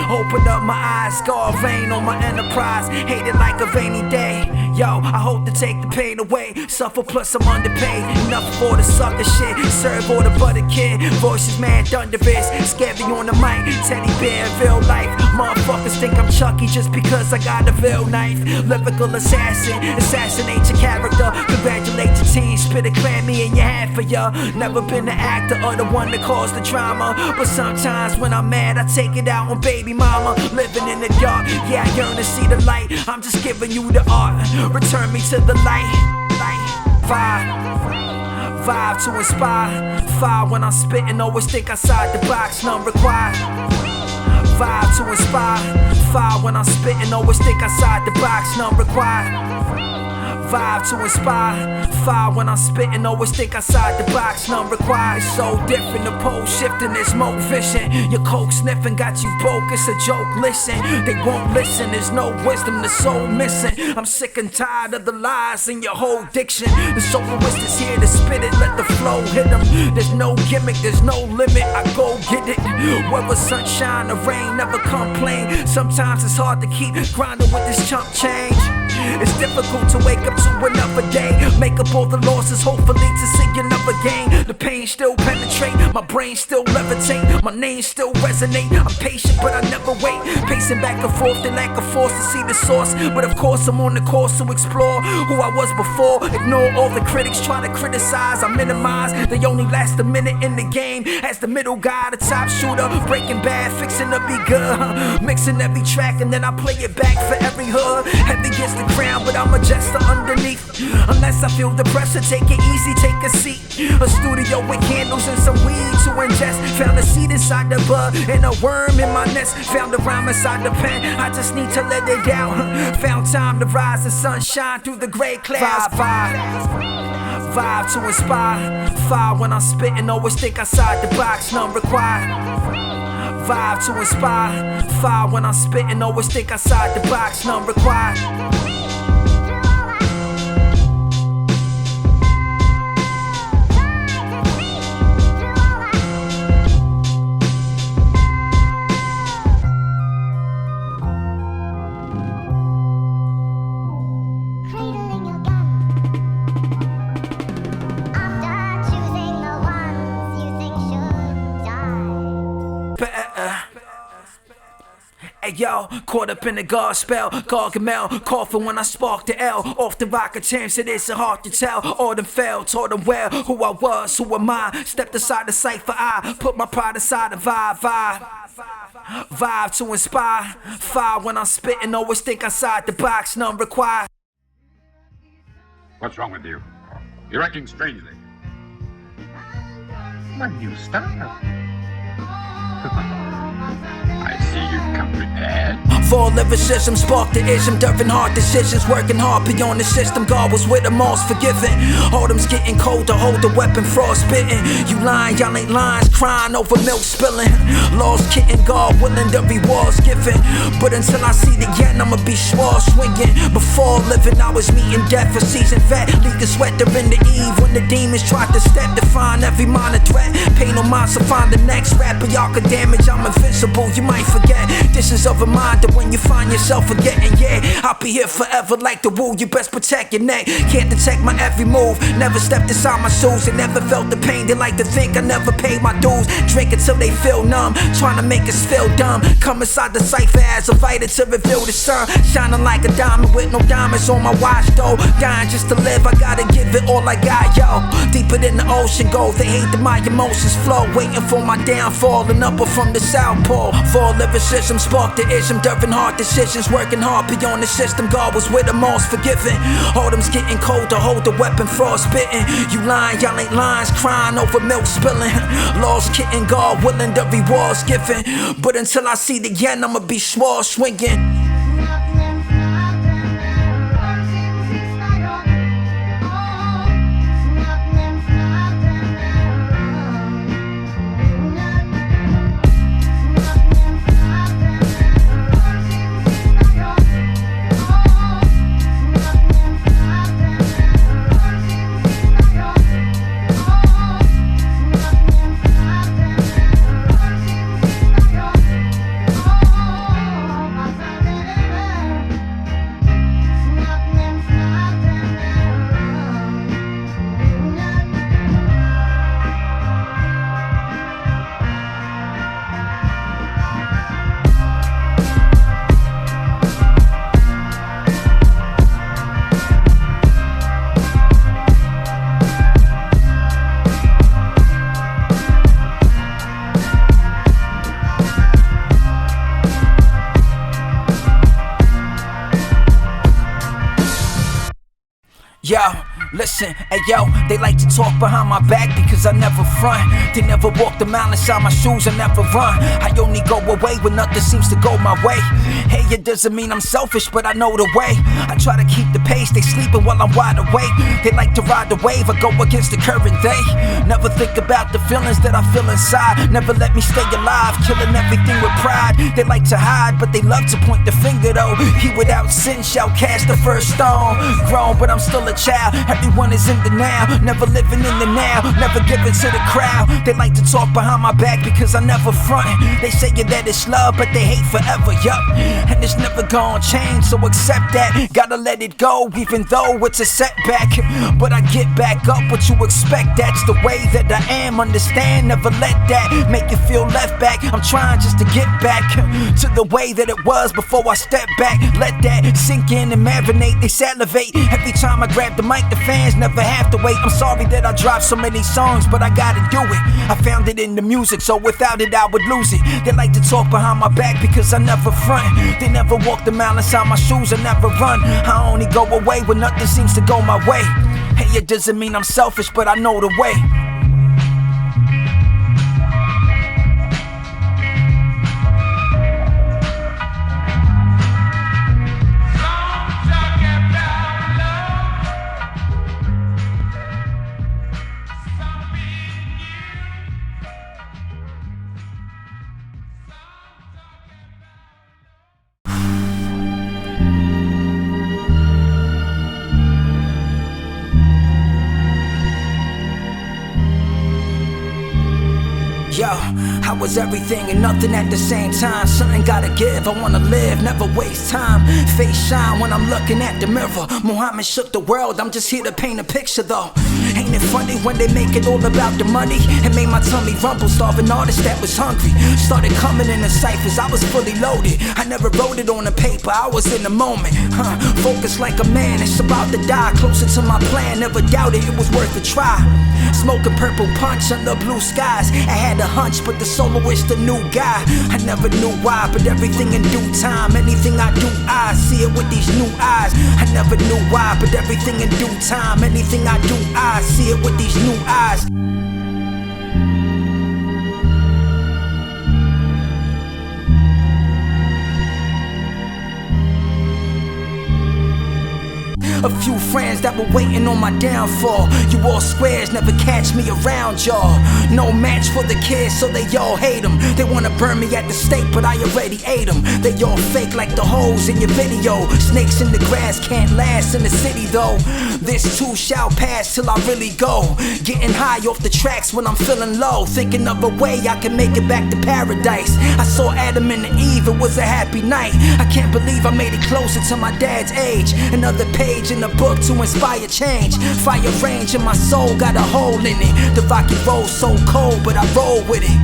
Open up my eyes, God rain on my enterprise. Hate it like a rainy day. Yo, I hope to take the pain away. Suffer plus I'm underpaid. Enough for the sucker shit. Serve all the butter kid. Voices mad thunderous. Scary on the mic. Teddy bear in real life. Motherfuckers think I'm Chucky just because I got a real knife. Lyrical assassin. Assassinate your character. Congratulate your team. Spit a clammy in your hand for ya. Never been the actor or the one that caused the drama. But sometimes when I'm mad, I take it out on baby mama. Living in the dark. Yeah, I yearn to see the light. I'm just giving you the art. Return me to the light. Vibe to inspire. Fire when I'm spitting, always think outside the box, none required. Vibe to inspire. Fire when I'm spitting, always think outside the box, none required. Vibe to inspire. Fire when I'm spitting, always think outside the box, none required. It's so different, the pole shifting, there's more vision. Your coke sniffing got you broke, it's a joke, listen. They won't listen, there's no wisdom, the soul missing. I'm sick and tired of the lies in your whole diction. The soloist is here to spit it, let the flow hit them. There's no gimmick, there's no limit, I go get it. Whether sunshine or rain, never complain. Sometimes it's hard to keep grinding with this chump change. It's difficult to wake up to another day. Make up all the losses, hopefully to see another game. The pain still penetrate, my brain still levitate. My name still resonate, I'm patient but I never wait. Pacing back and forth, they lack a force to see the source. But of course I'm on the course to explore who I was before. Ignore all the critics try to criticize, I minimize. They only last a minute in the game. As the middle guy, the top shooter, breaking bad, fixing to be good. Mixing every track and then I play it back for every hood. Heavy gets the crown, but I'm a jester underneath. Unless I feel the pressure, take it easy, take a seat. A studio with candles and some weed to ingest. Found a seed inside the bud and a worm in my nest. Found a rhyme inside the pen, I just need to let it out. Found time to rise, the sunshine through the gray clouds. Vibe to inspire. Fire when I'm spitting, always think outside the box, none required. Vibe to inspire. Fire when I'm spitting, always think outside the box, none required. Hey yo, caught up in the God spell, Gargamel, coughing when I spark the L. Off the rock attempts, it isn't hard to tell. All them fell, told them well, who I was, who am I? Stepped aside the cipher, I put my pride aside and vibe to inspire. Fire when I'm spitting, always think outside the box, none required. What's wrong with you? You're acting strangely. My new style. I see you've come prepared. For lyricism, spark the ism, during hard decisions, working hard beyond the system. God was with them, all's forgiven. Autumn's getting colder, hold the weapon, frost spitting. You lying, y'all ain't lines, crying over milk spilling. Lost kitten, God willing, the rewards given. But until I see the end, I'ma be swore swinging. Before living, I was meeting death for season vet. Leak the sweat during the eve when the demons tried to step to find every minor threat. Pay no mind, so find the next rapper. Y'all could damage, I'm invincible, you might forget. This is a reminder when you find yourself forgetting, yeah. I'll be here forever like the woo, you best protect your neck. Can't detect my every move, never stepped inside my shoes and never felt the pain. They like to think I never paid my dues. Drink until they feel numb, trying to make us feel dumb. Come inside the cipher as invited to reveal the sun. Shining like a diamond with no diamonds on my watch though. Dying just to live, I gotta give it all I got, yo. Deeper than the ocean go, they hate that my emotions flow. Waiting for my downfall and upper from the South Pole. For lyricism, spark the ism, during hard decisions, working hard beyond the system. God was with them, all's forgiven. Autumn's getting colder, hold the weapon, frost spitting. You lying, y'all ain't lines, crying over milk spilling. Lost kitten, God willing, the rewards given. But until I see the end, I'ma be swore swinging. Yo, listen, hey yo, they like to talk behind my back because I never front. They never walk the mile inside my shoes, I never run. I only go away when nothing seems to go my way. Hey, it doesn't mean I'm selfish, but I know the way. I try to keep the pace, they sleeping while I'm wide awake. They like to ride the wave, I go against the current day. Never think about the feelings that I feel inside. Never let me stay alive, killing everything with pride. They like to hide, but they love to point the finger though. He without sin shall cast the first stone. Grown, but I'm still a child, everyone is in the now. Never living in the now, never giving to the crowd. They like to talk behind my back because I never front. They say that it's love, but they hate forever, yup. And it's never gonna change, so accept that. Gotta let it go, even though it's a setback. But I get back up, what you expect, that's the way that I am. Understand, never let that make you feel left back. I'm trying just to get back to the way that it was before I step back. Let that sink in and marinate, they salivate. Every time I grab the mic, the fans never have to wait. I'm sorry that I dropped so many songs, but I gotta do it. I found it in the music, so without it I would lose it. They like to talk behind my back because I never front. They never walk the mile inside my shoes, I never run. I only go away when nothing seems to go my way. Hey, it doesn't mean I'm selfish, but I know the way. Yo, I was everything and nothing at the same time. Something gotta give, I wanna live, never waste time. Face shine when I'm looking at the mirror. Muhammad shook the world, I'm just here to paint a picture though. Ain't it ain't funny when they make it all about the money. It made my tummy rumble, starving artist that was hungry. Started coming in the ciphers, I was fully loaded. I never wrote it on the paper, I was in the moment. Focused like a man, it's about to die. Closer to my plan, never doubted it was worth a try. Smoking purple punch under blue skies. I had a hunch, but the soloist a new guy. I never knew why, but everything in due time. Anything I do, I see it with these new eyes. I never knew why, but everything in due time. Anything I do, I see it with these new eyes. A few friends that were waiting on my downfall. You all squares never catch me around y'all. No match for the kids, so they all hate them. They wanna burn me at the stake, but I already ate them. They all fake like the hoes in your video. Snakes in the grass can't last in the city though. This too shall pass till I really go. Getting high off the tracks when I'm feeling low. Thinking of a way I can make it back to paradise. I saw Adam and Eve, it was a happy night. I can't believe I made it closer to my dad's age. Another page in the book to inspire change. Fire range in my soul, got a hole in it. The rocky road so cold, but I roll with it.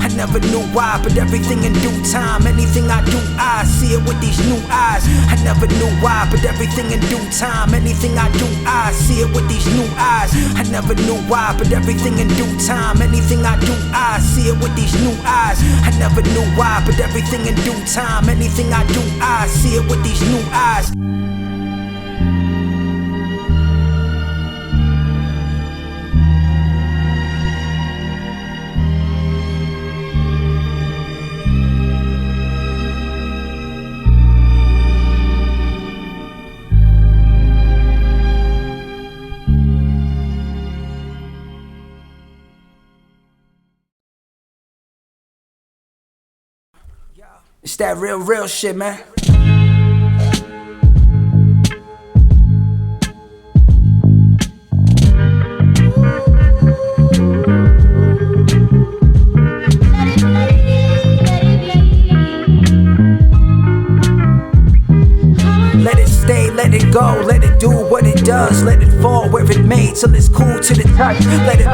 I never knew why, but everything in due time. Anything I do, I see it with these new eyes. I never knew why, but everything in due time. Anything I do, I see it with these new eyes. I never knew why, but everything in due time. Anything I do, I see it with these new eyes. I never knew why, but everything in due time. Anything I do, I see it with these new eyes. It's that real shit, man. Let it stay, let it go, let it do what it does. Let it fall where it may till it's cool to the touch. Let it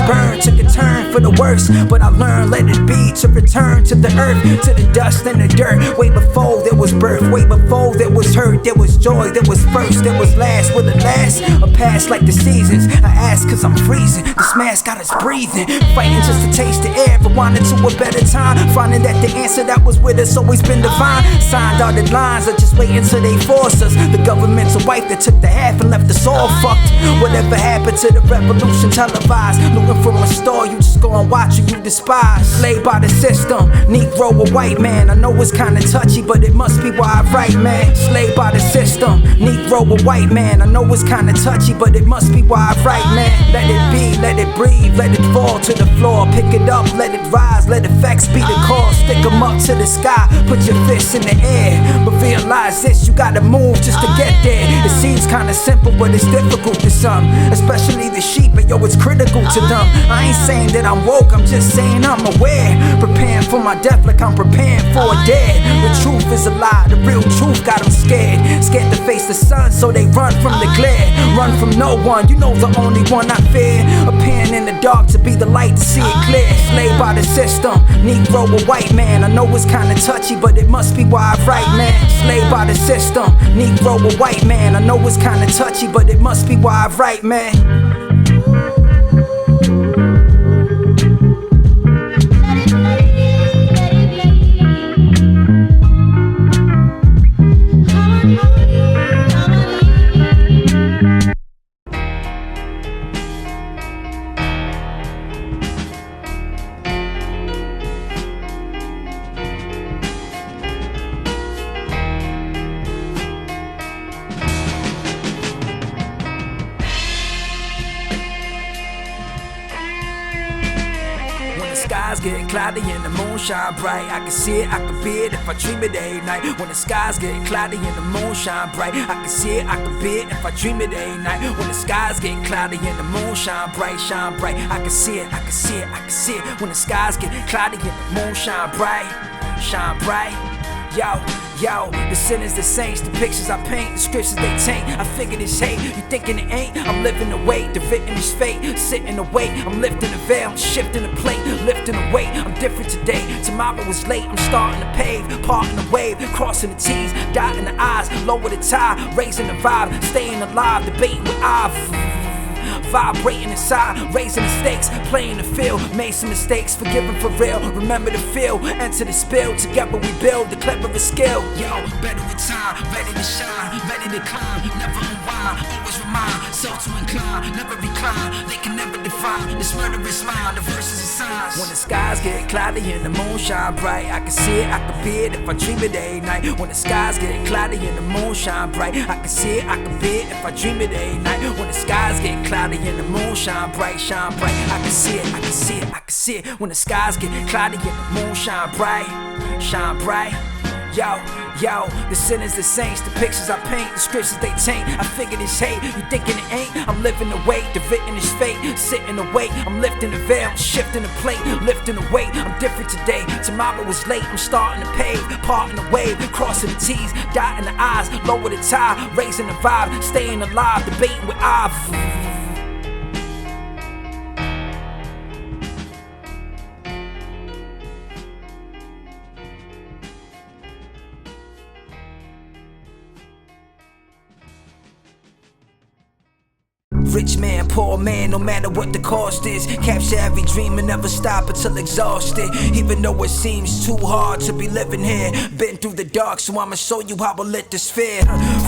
burn, took a turn for the worse. But I learned, let it be, to return to the earth, to the dust and the dirt. Way before there was birth, way before there was hurt. There was joy, there was first, there was last. Will it last or pass like the seasons? I ask cause I'm freezing, this mask got us breathing. Fighting just to taste the air, but wanting to a better time. Finding that the answer that was with us always been divine. Signed dotted lines are just waiting till they force us. The government's a wife that took the half and left us all fucked. Whatever happened to the revolution televised? Looking from a store, you just go and watch who you despise. Slaved by the system, Negro or white man. I know it's kinda touchy, but it must be why I write, man. Slaved by the system, Negro or white man. I know it's kinda touchy, but it must be why I write, man. Let it be, let it breathe, let it fall to the floor. Pick it up, let it rise, let the facts be the cause. Stick them up to the sky, put your fists in the air. But realize this, you gotta move just to get there. It seems kinda simple, but it's difficult to some, especially the sheep, but yo, it's critical to them. I ain't saying that I'm woke, I'm just saying I'm aware. Preparing for my death like I'm preparing for a dead. The truth is a lie, the real truth got them scared. Scared to face the sun, so they run from the glare. Run from no one, you know the only one I fear. Appearing in the dark to be the light to see it clear. Slaved by the system, Negro or white man. I know it's kinda touchy, but it must be why I write, man. Slaved by the system, Negro or white man. I know it's kinda touchy, but it must be why I write, man. Skies get cloudy and the moon shine bright. I can see it, I can be it if I dream it every night. When the skies get cloudy and the moon shine bright, I can see it, I can be it if I dream it every night. When the skies get cloudy and the moon shine bright, shine bright. I can see it, I can see it, I can see it. When the skies get cloudy and the moon shine bright, shine bright, Yo, the sinners, the saints, the pictures I paint, the scriptures they taint. I figured it's hate, you thinking it ain't? I'm living the weight, the written is fate. Sitting the weight, I'm lifting the veil, shifting the plate, lifting the weight. I'm different today, tomorrow was late. I'm starting to pave, parting the wave, crossing the T's, dotting the I's, lower the tide, raising the vibe, staying alive, debating with vibrating inside, raising the stakes, playing the field, made some mistakes, forgiven for real, remember the feel, enter the spill, together we build the cleverest skill. Yo, better with time, ready to shine, ready to climb, never unwind, always remind, self to incline, never recline, they can never define, this murderous mind, the verses and signs. When the skies get cloudy and the moon shine bright, I can see it, I can be it if I dream it every night. When the skies get cloudy and the moon shine bright, I can see it, I can be it if I dream it every night. When the skies get cloudy and the moon shine bright, I can see it, I can see it, I can see it. When the skies get cloudy and the moon shine bright. Yo, the sinners, the saints, the pictures I paint, the scriptures they taint. I figured it's hate, you thinking it ain't? I'm living the weight, the written is fate. Sitting the weight, I'm lifting the veil, shifting the plate, lifting the weight. I'm different today, tomorrow was late. I'm starting to pave, parting the wave, crossing the T's, dotting the I's, lower the tide, raising the vibe, staying alive, debating with Rich man, poor man, no matter what the cost is. Capture every dream and never stop until exhausted. Even though it seems too hard to be living here. Been through the dark, so I'ma show you how I lit the sphere.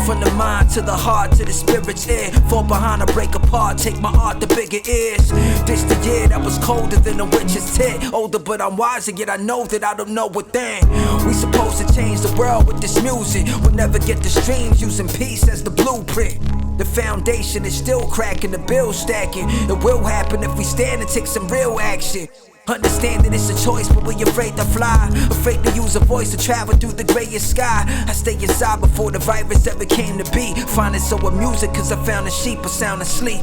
From the mind to the heart to the spirit's ear. Fall behind, I break apart, take my art to bigger ears. This the year that was colder than a witch's tit. Older but I'm wiser, yet I know that I don't know a thing. We supposed to change the world with this music. We'll never get the streams, using peace as the blueprint. The foundation is still cracking, the bill stacking. It will happen if we stand and take some real action. Understand that it's a choice, but we're afraid to fly. Afraid to use a voice to travel through the grayest sky. I stay inside before the virus ever came to be. Find it so amusing cause I found a sheep a sound asleep.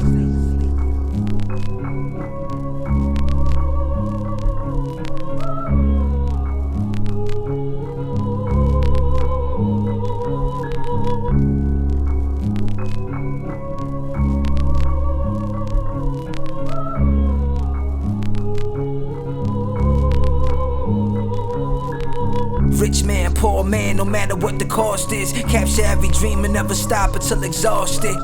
Rich man, poor man, no matter what the cost is. Capture every dream and never stop until exhausted.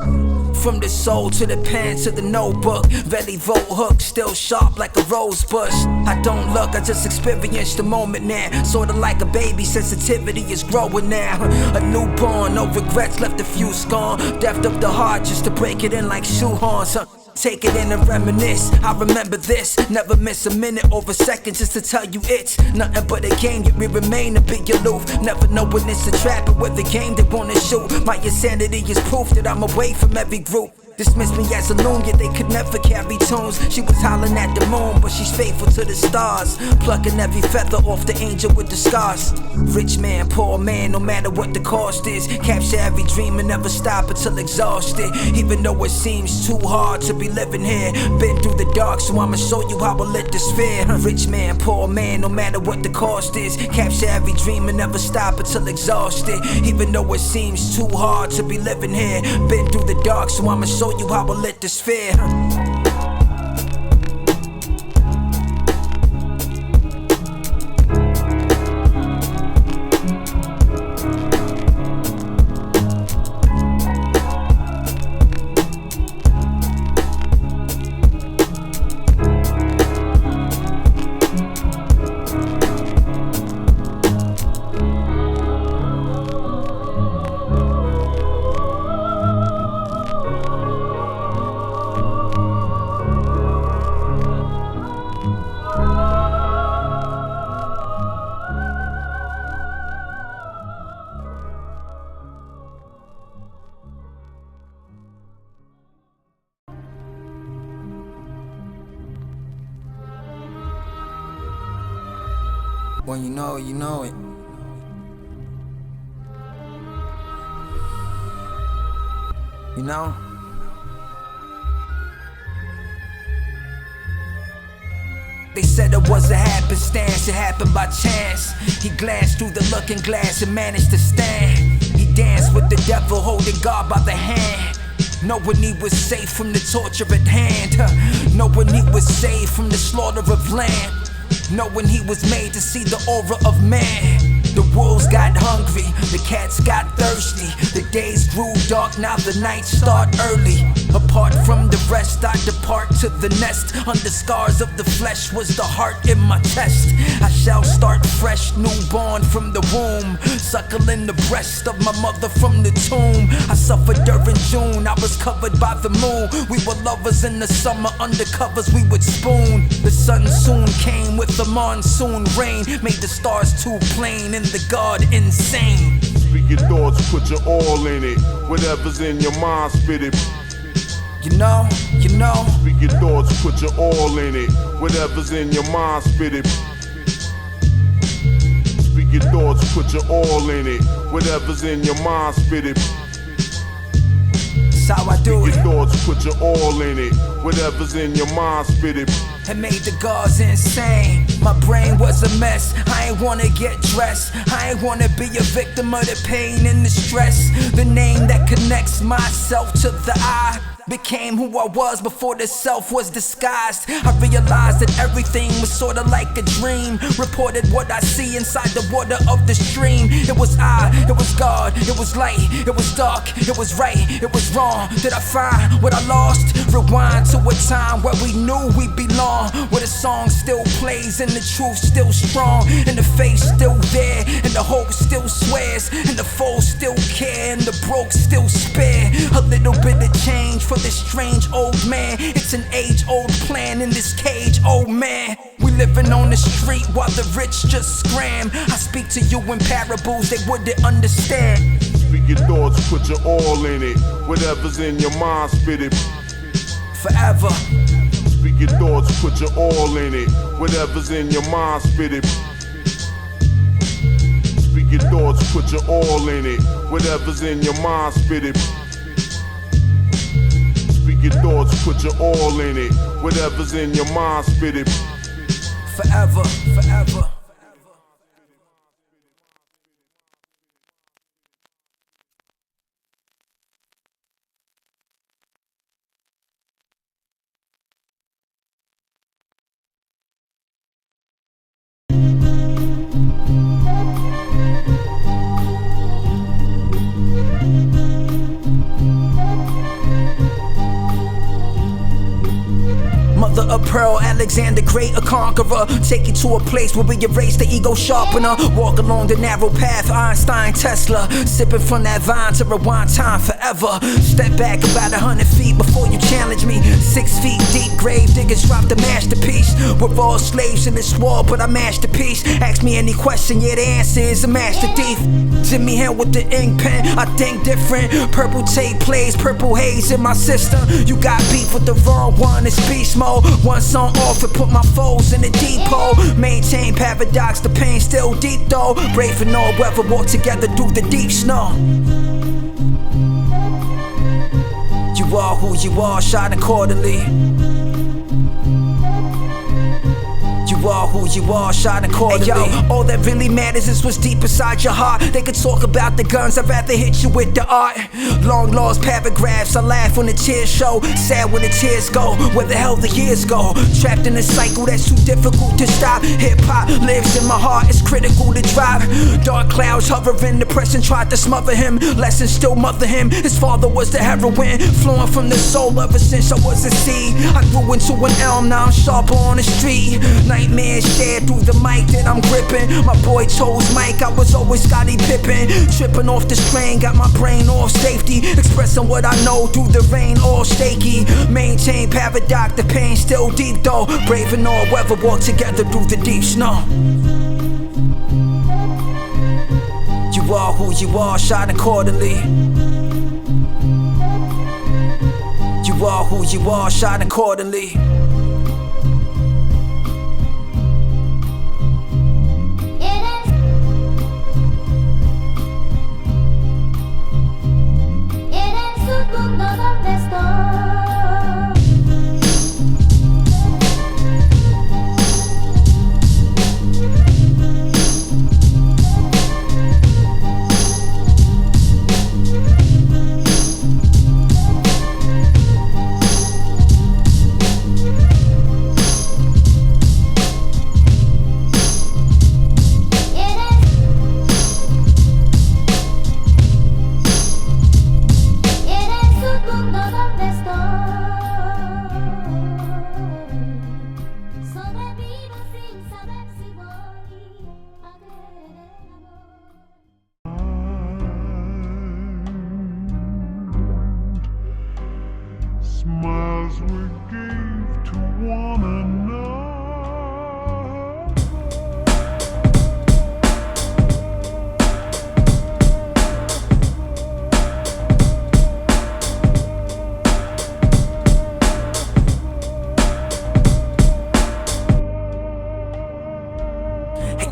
From the soul to the pen to the notebook. Belly vote hook, still sharp like a rose bush. I don't look, I just experience the moment now. Sorta like a baby, sensitivity is growing now. A newborn, no regrets, left a few scorn. Depth of the heart just to break it in like shoehorns. Take it in and reminisce, I remember this. Never miss a minute or a second just to tell you it's nothing but a game, yet we remain to be aloof. Never know when it's a trap, but with the game they wanna shoot. My insanity is proof that I'm away from every group. Dismissed me as a loon, yet they could never carry tunes. She was hollering at the moon, but she's faithful to the stars. Plucking every feather off the angel with the scars. Rich man, poor man, no matter what the cost is. Capture every dream and never stop until exhausted. Even though it seems too hard to be living here. Been through the dark, so I'ma show you how I lit the sphere. Rich man, poor man, no matter what the cost is. Capture every dream and never stop until exhausted. Even though it seems too hard to be living here. Been through the dark, so I'ma show you how I lit the sphere. When you know it, you know it. You know? They said it was a happenstance, it happened by chance. He glanced through the looking glass and managed to stand. He danced with the devil, holding God by the hand. Knowing he was safe from the torture at hand. Knowing he was saved from the slaughter of land. Knowing he was made to see the aura of man. The wolves got hungry, the cats got thirsty. The days grew dark, now the nights start early. Apart from the rest, I depart to the nest. Under scars of the flesh was the heart in my chest. I shall start fresh, newborn from the womb, suckling the breast of my mother from the tomb. I suffered during June, I was covered by the moon. We were lovers in the summer, under covers we would spoon. The sun soon came with the monsoon rain, made the stars too plain and the God insane. Speak your thoughts, put your all in it. Whatever's in your mind, spit it. You know. Speak your thoughts, put your all in it. Whatever's in your mind, spit it. Speak your thoughts, put your all in it. Whatever's in your mind, spit it. That's how I do it. Speak your thoughts, put your all in it. Whatever's in your mind, spit it. It made the gods insane. My brain was a mess. I ain't wanna get dressed. I ain't wanna be a victim of the pain and the stress. The name that connects myself to the I became who I was before the self was disguised. I realized that everything was sorta like a dream. Reported what I see inside the water of the stream. It was I, it was God, it was light, it was dark, it was right, it was wrong. Did I find what I lost? Rewind to a time where we knew we belonged, where the song still plays and the truth still strong, and the faith still there, and the hope still swears, and the foes still care, and the broke still spare. A little bit of change for this strange old man. It's an age-old plan in this cage, oh man. We living on the street while the rich just scram. I speak to you in parables they wouldn't understand. Speak your thoughts, put your all in it. Whatever's in your mind, spit it. Forever. Speak your thoughts, put your all in it. Whatever's in your mind, spit it. Speak your thoughts, put your all in it. Whatever's in your mind, spit it. Speak your thoughts, put your all in it. Whatever's in your mind, spit it. Forever, forever. Mother of pearl, Alexander Great, a conqueror. Take you to a place where we erase the ego sharpener. Walk along the narrow path, Einstein, Tesla. Sipping from that vine to rewind time forever. Step back about 100 feet before you challenge me. 6 feet deep, grave diggers dropped a masterpiece. We're all slaves in this war, but I mashed the piece. Ask me any question, yeah, the answer is a master thief. Jimmy Hill with the ink pen, I think different. Purple tape plays, purple haze in my system. You got beef with the wrong one, it's beast mode. One song off and put my foes in the depot. Maintain paradox, the pain still deep though. Brave in all weather, walk together through the deep snow. You are who you are, shine accordingly. You are who you are, shine accordingly. Hey, yo, all that really matters is what's deep inside your heart. They could talk about the guns, I'd rather hit you with the art. Long lost paragraphs, I laugh when the tears show. Sad when the tears go, where the hell the years go. Trapped in a cycle that's too difficult to stop. Hip-hop lives in my heart, it's critical to drop. Dark clouds hovering, depression tried to smother him. Lessons still mother him, his father was the heroin. Flowing from the soul ever since I was a seed. I grew into an elm, now I'm sharper on the street. Nightmares shared through the mic that I'm gripping. My boy chose Mike, I was always Scottie Pippen. Tripping off the strain, got my brain off safety. Expressing what I know through the rain, all shaky. Maintain paradox, the pain still deep though. Brave in all weather, walk together through the deep snow. You are who you are, shine accordingly. You are who you are, shine accordingly. ¿Dónde estoy? Smiles we gave to one another.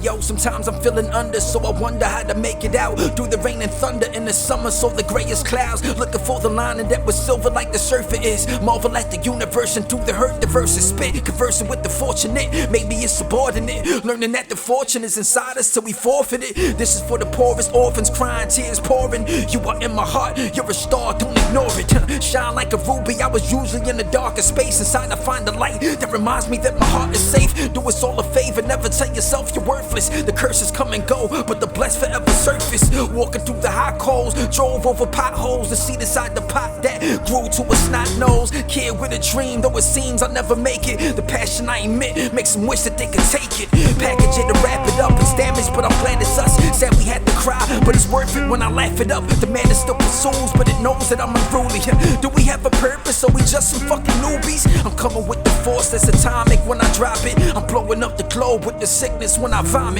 Yo, sometimes I'm feeling under, so I wonder how to make it out through the rain and thunder in the summer, so the grayest clouds. Looking for the lining that was silver like the surfer is. Marvel at the universe and through the hurt the verse is spit. Conversing with the fortunate, maybe it's subordinate. Learning that the fortune is inside us till we forfeit it. This is for the poorest orphans crying, tears pouring. You are in my heart, you're a star, don't ignore it. Shine like a ruby, I was usually in the darkest space. Inside I find the light that reminds me that my heart is safe. Do us all a favor, never tell yourself you're worthless. The curses come and go, but the blessed forever surface. Walking through the hot coals, drove over potholes to see inside the pot that grew to a snot nose. Kid with a dream, though it seems I'll never make it. The passion I emit makes them wish that they could take it. Package it and wrap it up, it's damaged, but I'm glad it's us. Sad we had to cry, but it's worth it when I laugh it up. The man that still pursues, but it knows that I'm unruly. Do we have a purpose, or we just some fucking newbies? I'm coming with the force that's atomic when I drop it. I'm blowing up the globe with the sickness when I vomit.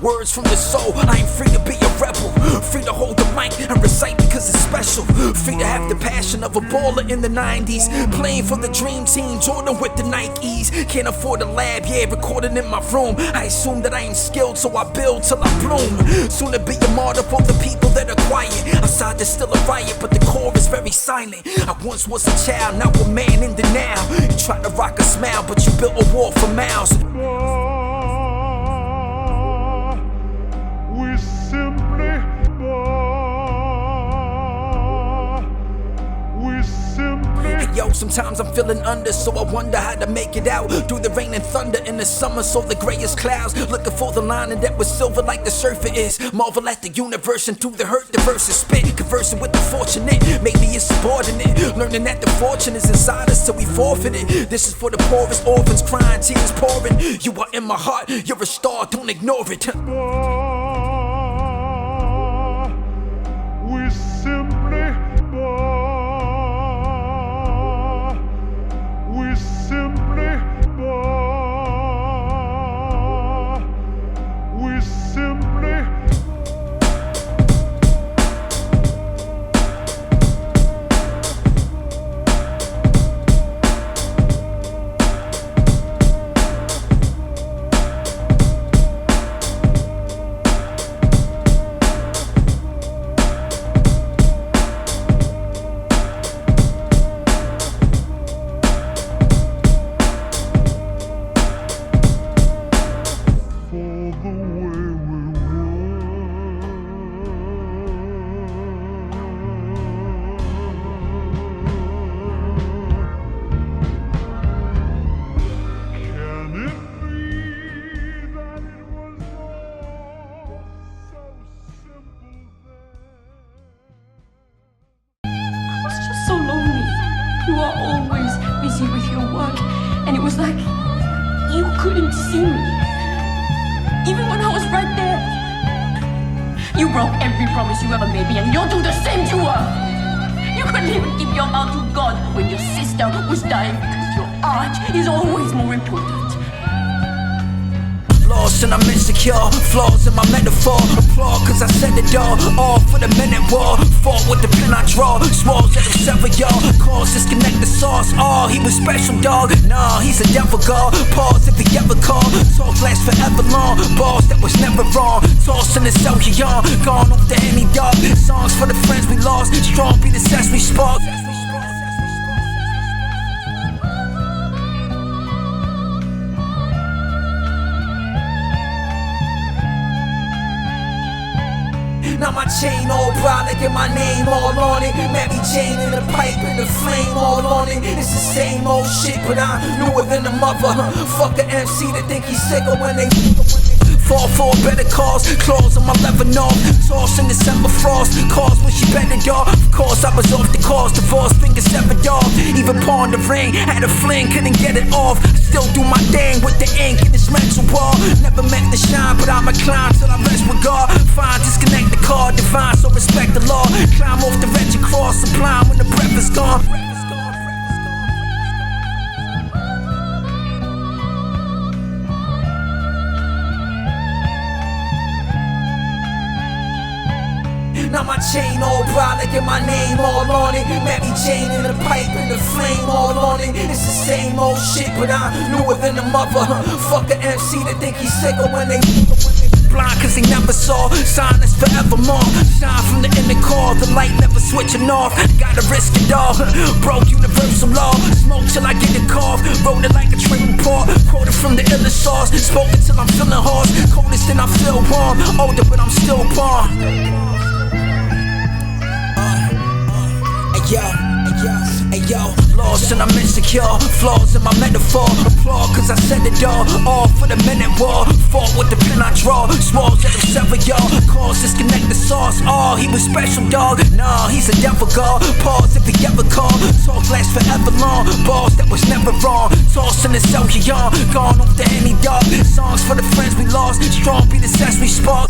Words from the soul, I ain't free to be a rebel. Free to hold the mic and recite because it's special. Free to have the passion of a baller in the 90s. Playing for the dream team, Jordan with the Nikes. Can't afford a lab, yeah, recording in my room. I assume that I ain't skilled, so I build till I bloom. Soon to be a martyr for the people that are quiet. Outside there's still a riot, but the core is very silent. I once was a child, now a man in the now. You try to rock a smile, but you built a wall for miles. We simply Yo, sometimes I'm feeling under, so I wonder how to make it out through the rain and thunder in the summer, so the grayest clouds. Looking for the lining that was silver like the surfer is. Marvel at the universe and through the hurt the verse is spit. Conversing with the fortunate, maybe it's subordinate. Learning that the fortune is inside us till we forfeit it. This is for the poorest orphans crying, tears pouring. You are in my heart, you're a star, don't ignore it. We simply With your work, and it was like you couldn't see me, even when I was right there. You broke every promise you ever made me, and you'll do the same to her. You couldn't even keep your mouth to God when your sister was dying, because your art is always more important. Lost and I'm insecure, flaws in my metaphor. Applaud cause I said it all for the minute war. Fought with the pen I draw, swords that will sever y'all. Cause disconnect the sauce, oh he was special dog. Nah, he's a devil god, pause if he ever call. Talk lasts forever long, balls that was never wrong. Tossed in the cell, young, gone off the any dog. Songs for the friends we lost, strong be the sesame spark. Now my chain all brolic and my name all on it. Mary Jane in the pipe and the flame all on it. It's the same old shit, but I'm newer than a mother. Fuck a MC to think he's sicker when they Fall for a better cause, claws on my leather knob. Toss in December frost, cause when she bended off. Of course I was off the cause, divorce fingers severed off. Even pawned the ring, had a fling, couldn't get it off. Still do my thing with the ink in this mental wall. Never meant to shine, but I'ma climb till I rest with God. Fine, disconnect the car, divine, so respect the law. Climb off the wretched cross, sublime when the breath is gone. Now my chain all brolic and my name all on it. Mary Jane in the pipe and the flame all on it. It's the same old shit, but I'm newer than a mother. Fuck an MC that think he's sicker when they blind cause they never saw. Sign is forevermore. Shine from the inner core, the light never switching off. Gotta risk it all. Broke universal law. Smoke till I get a cough. Wrote it like a train report. Quoted from the illest sauce. Spoken till I'm feeling hoarse. Coldest and I feel warm. Older but I'm still born. Yo, lost and I'm insecure. Flaws in my metaphor. Applaud cause I said it all for the minute war. Fought with the pen I draw. Swore that it'll sever y'all. Cause disconnect the sauce. Oh, he was special, dog. Nah, he's a devil god. Pause if he ever call. Talk lasts forever long. Balls that was never wrong. Tossed in the cell you on. Gone off the any dog. Songs for the friends we lost. Strong be the sesame spark.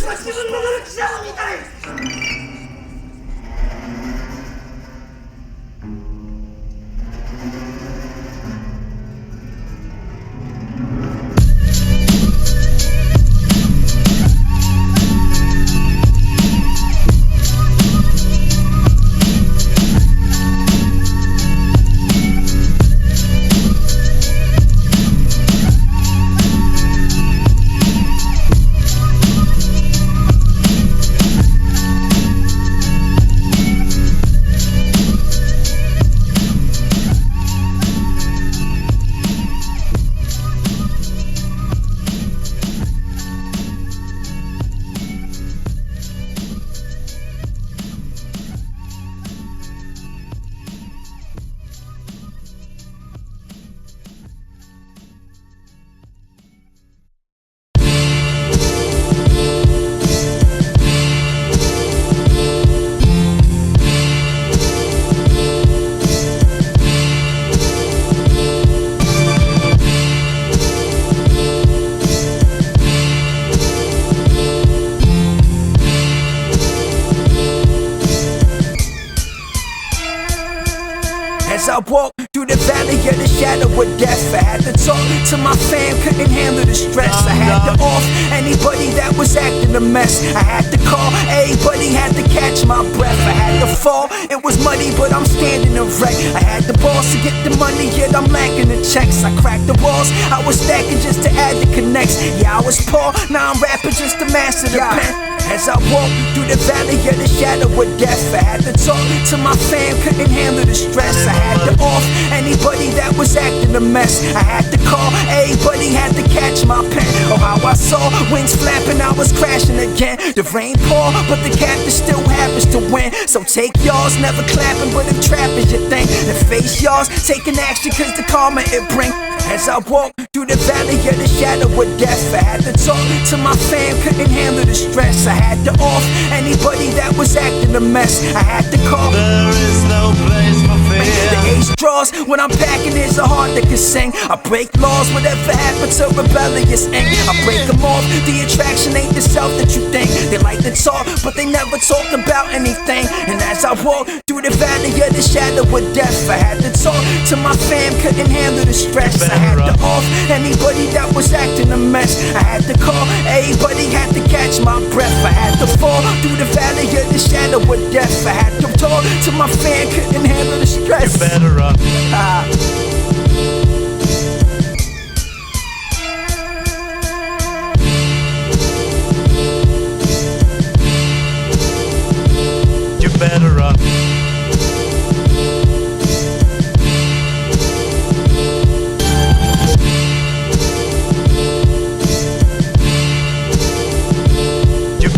As I walk through the valley of the shadow of death, I had to talk to my fam, couldn't handle the stress. I had to off anybody that was acting a mess. I had to call everybody, had to catch my breath. I had to fall, it was muddy, but I'm standing erect. I had the balls to get the money, yet I'm lacking the checks. I cracked the walls, I was stacking just to add the connects. Yeah, I was poor, now I'm rapping just to master the pen. As I walk through the valley of the shadow of death, I had to talk to my fam, couldn't handle the stress. I had to off anybody that was acting a mess. I had to call everybody, had to catch my pen. Oh, how I saw wings flapping, I was crashing again. The rain poured, but the captain still happens to win. So take yours, never clapping, but if trap is your thing, then face yours, taking action cause the karma it bring. As I walk through the valley of the shadow of death, I had to talk to my fam, couldn't handle the stress. I had to off anybody that was acting a mess. I had to call. There is no place for fear. The ace draws when I'm packing, there's a heart that can sing. I break laws, whatever happened to rebellious ink. I break them off, the attraction ain't the self that you think. They like to talk, but they never talk about anything. And as I walk through the valley of the shadow of death, I had to talk to my fam, couldn't handle the stress. I had to off anybody that was acting a mess. I had to call everybody, had to catch my breath. I had to fall through the valley of the shadow of death. I had to talk to my fan, couldn't handle the stress. You better up. You better up.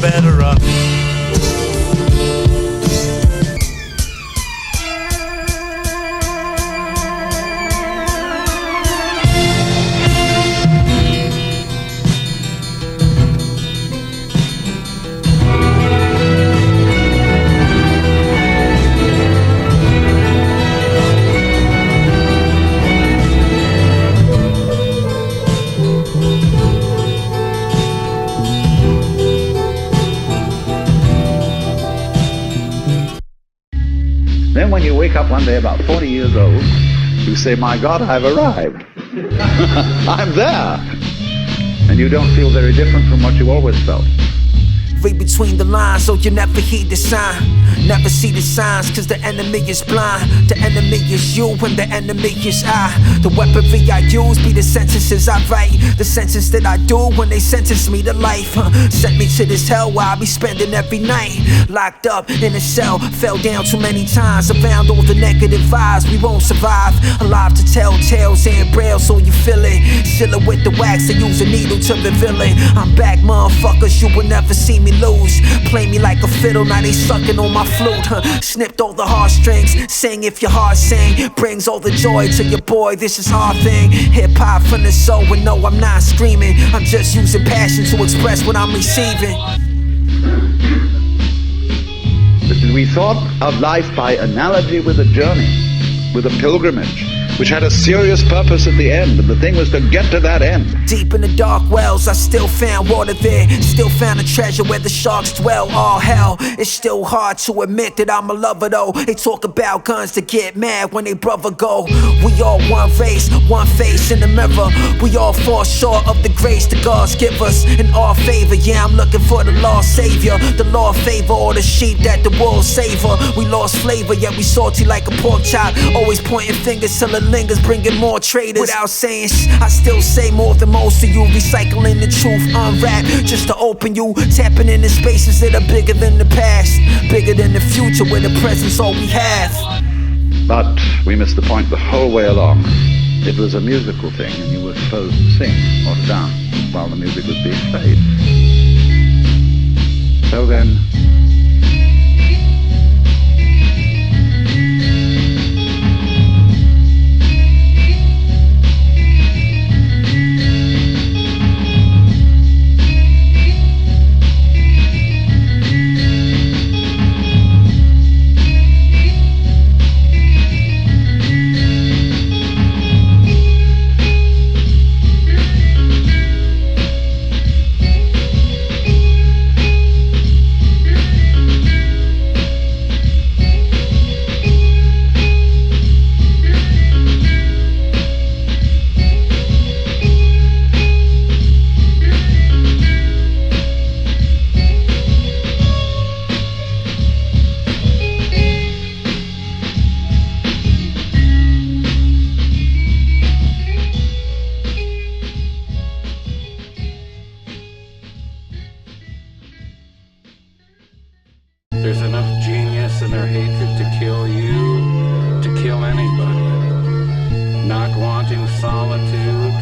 Better up. one day about 40 years old, you say, my God, I've arrived. I'm there. And you don't feel very different from what you always felt. Read between the lines so you never heed the sign. Never see the signs cause the enemy is blind. The enemy is you and the enemy is I. The weaponry I use be the sentences I write. The sentence that I do when they sentence me to life. Sent me to this hell where I be spending every night. Locked up in a cell, fell down too many times. Around all the negative vibes, we won't survive. Alive to tell tales and braille so you feel it. Seal it with the wax and use a needle to reveal it. I'm back motherfuckers, you will never see me lose. Play me like a fiddle, now they sucking on my flute. Snipped all the heartstrings, sing if your heart sing. Brings all the joy to your boy, this is our thing. Hip hop from the soul, and no, I'm not screaming. I'm just using passion to express what I'm receiving. Listen, we thought of life by analogy with a journey, with a pilgrimage, which had a serious purpose at the end, and the thing was to get to that end. Deep in the dark wells, I still found water there. Still found a treasure where the sharks dwell. All hell, it's still hard to admit that I'm a lover though. They talk about guns to get mad when they brother go. We all one race, one face in the mirror. We all fall short of the grace that God's give us in our favor. Yeah, I'm looking for the lost savior. The Lord favor all the sheep that the wolves savor. We lost flavor, yet we salty like a pork chop. Always pointing fingers till it lingers, bringing more traitors. Without saying I still say more than most of you. Recycling the truth, unwrap just to open you. Tapping into spaces that are bigger than the past, bigger than the future, where the present's all we have. But we missed the point the whole way along. It was a musical thing, and you were supposed to sing or to dance while the music was being played. So then, There's enough genius in their hatred to kill you, to kill anybody. Not wanting solitude,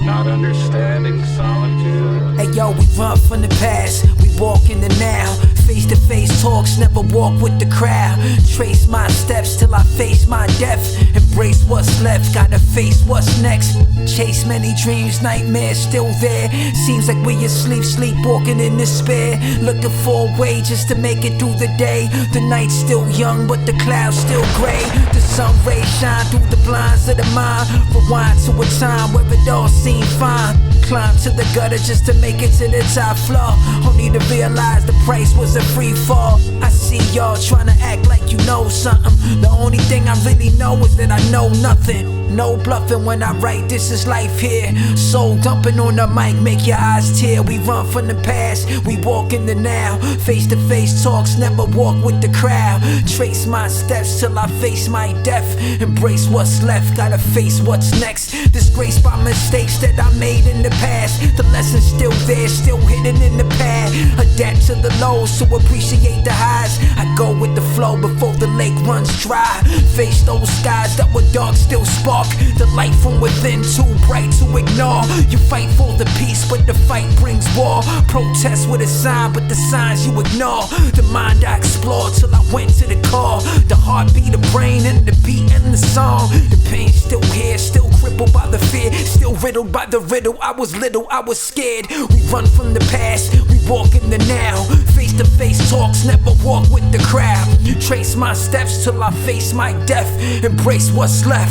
not understanding solitude. Hey yo, we run from the past, we walk in the now. Face to face talks, never walk with the crowd. Trace my steps till I face my death. Embrace what's left, gotta face what's next. Chase many dreams, nightmares still there. Seems like we asleep, sleepwalking in despair. Looking for a way just to make it through the day. The night's still young, but the clouds still gray. The sun rays shine through the blinds of the mind. Rewind to a time where it all seemed fine. Climb to the gutter just to make it to the top floor. Only to realize the price was a free fall. I see y'all trying to act like you know something. The only thing I really know is that I know nothing. No bluffing when I write, this is life here. Soul dumping on the mic, make your eyes tear. We run from the past, we walk in the now. Face to face talks, never walk with the crowd. Trace my steps till I face my death. Embrace what's left, gotta face what's next. Disgraced by mistakes that I made in the past. The lesson's still there, still hidden in the past. Adapt to the lows to appreciate the highs. I go with the flow before the lake runs dry. Face those skies that were dark, still spark. The light from within, too bright to ignore. You fight for the peace, but the fight brings war. Protest with a sign, but the signs you ignore. The mind I explored till I went to the core. The heartbeat, the brain, and the beat and the song. The pain still here, still crippled by the fear. Still riddled by the riddle. I was little, I was scared. We run from the past, we walk in the now. Face to face talks, never walk with the crowd. Trace my steps till I face my death. Embrace what's left.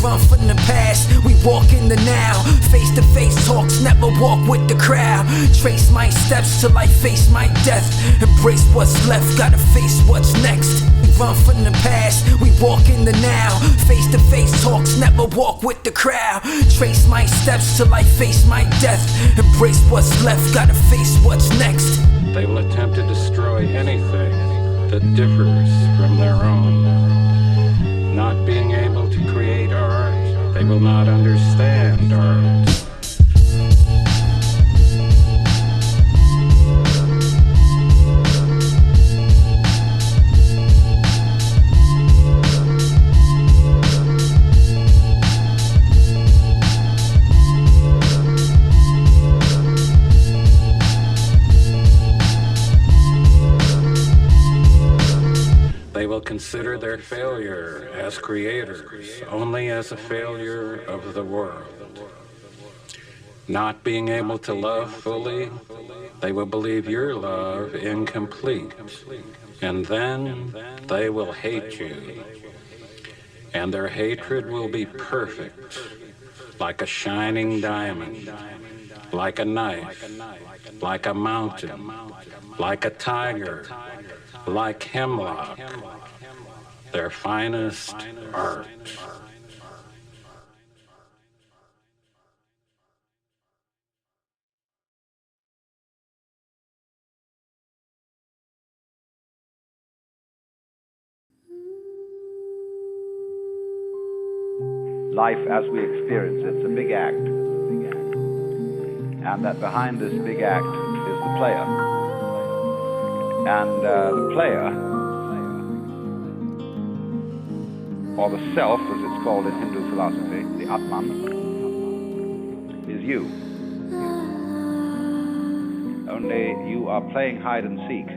run from the past, we walk in the now. Face-to-face talks, never walk with the crowd. Trace my steps till I face my death. Embrace what's left, gotta face what's next. We run from the past, we walk in the now. Face-to-face talks, never walk with the crowd. Trace my steps till I face my death. Embrace what's left, gotta face what's next. They will attempt to destroy anything that differs from their own. Not being able to create art, they will not understand art. They will consider their failure as creators only as a failure of the world. Not being able to love fully, they will believe your love incomplete. And then they will hate you. And their hatred will be perfect, like a shining diamond, like a knife, like a mountain, like a tiger, like hemlock, their finest art. Life as we experience it's a big act. And that behind this big act is the player. And the player, or the self as it's called in Hindu philosophy, the Atman, is you. Only you are playing hide and seek.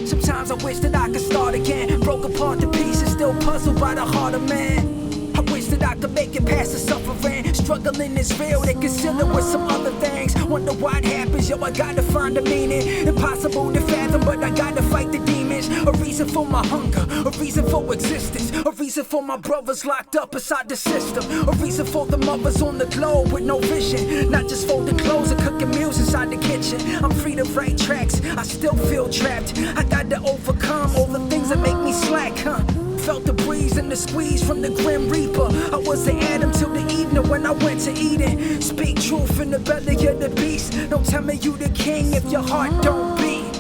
Sometimes I wish that I could start again. Broke apart to pieces, still puzzled by the heart of man. I wish that I could make it past the suffering. Struggling is real, they conceal it with some other things. Wonder what happens, yo, I gotta find a meaning. Impossible to fathom, but I gotta fight the demons. A reason for my hunger, a reason for existence. A reason for my brothers locked up inside the system. A reason for the mothers on the globe with no vision. Not just folding clothes and cooking meals inside the kitchen. I'm free to write tracks, I still feel trapped. I got to overcome all the things that make me slack, Felt the breeze and the squeeze from the Grim Reaper. I was an Adam till the evening when I went to Eden. Speak truth in the belly of the beast. Don't tell me you the king if your heart don't beat.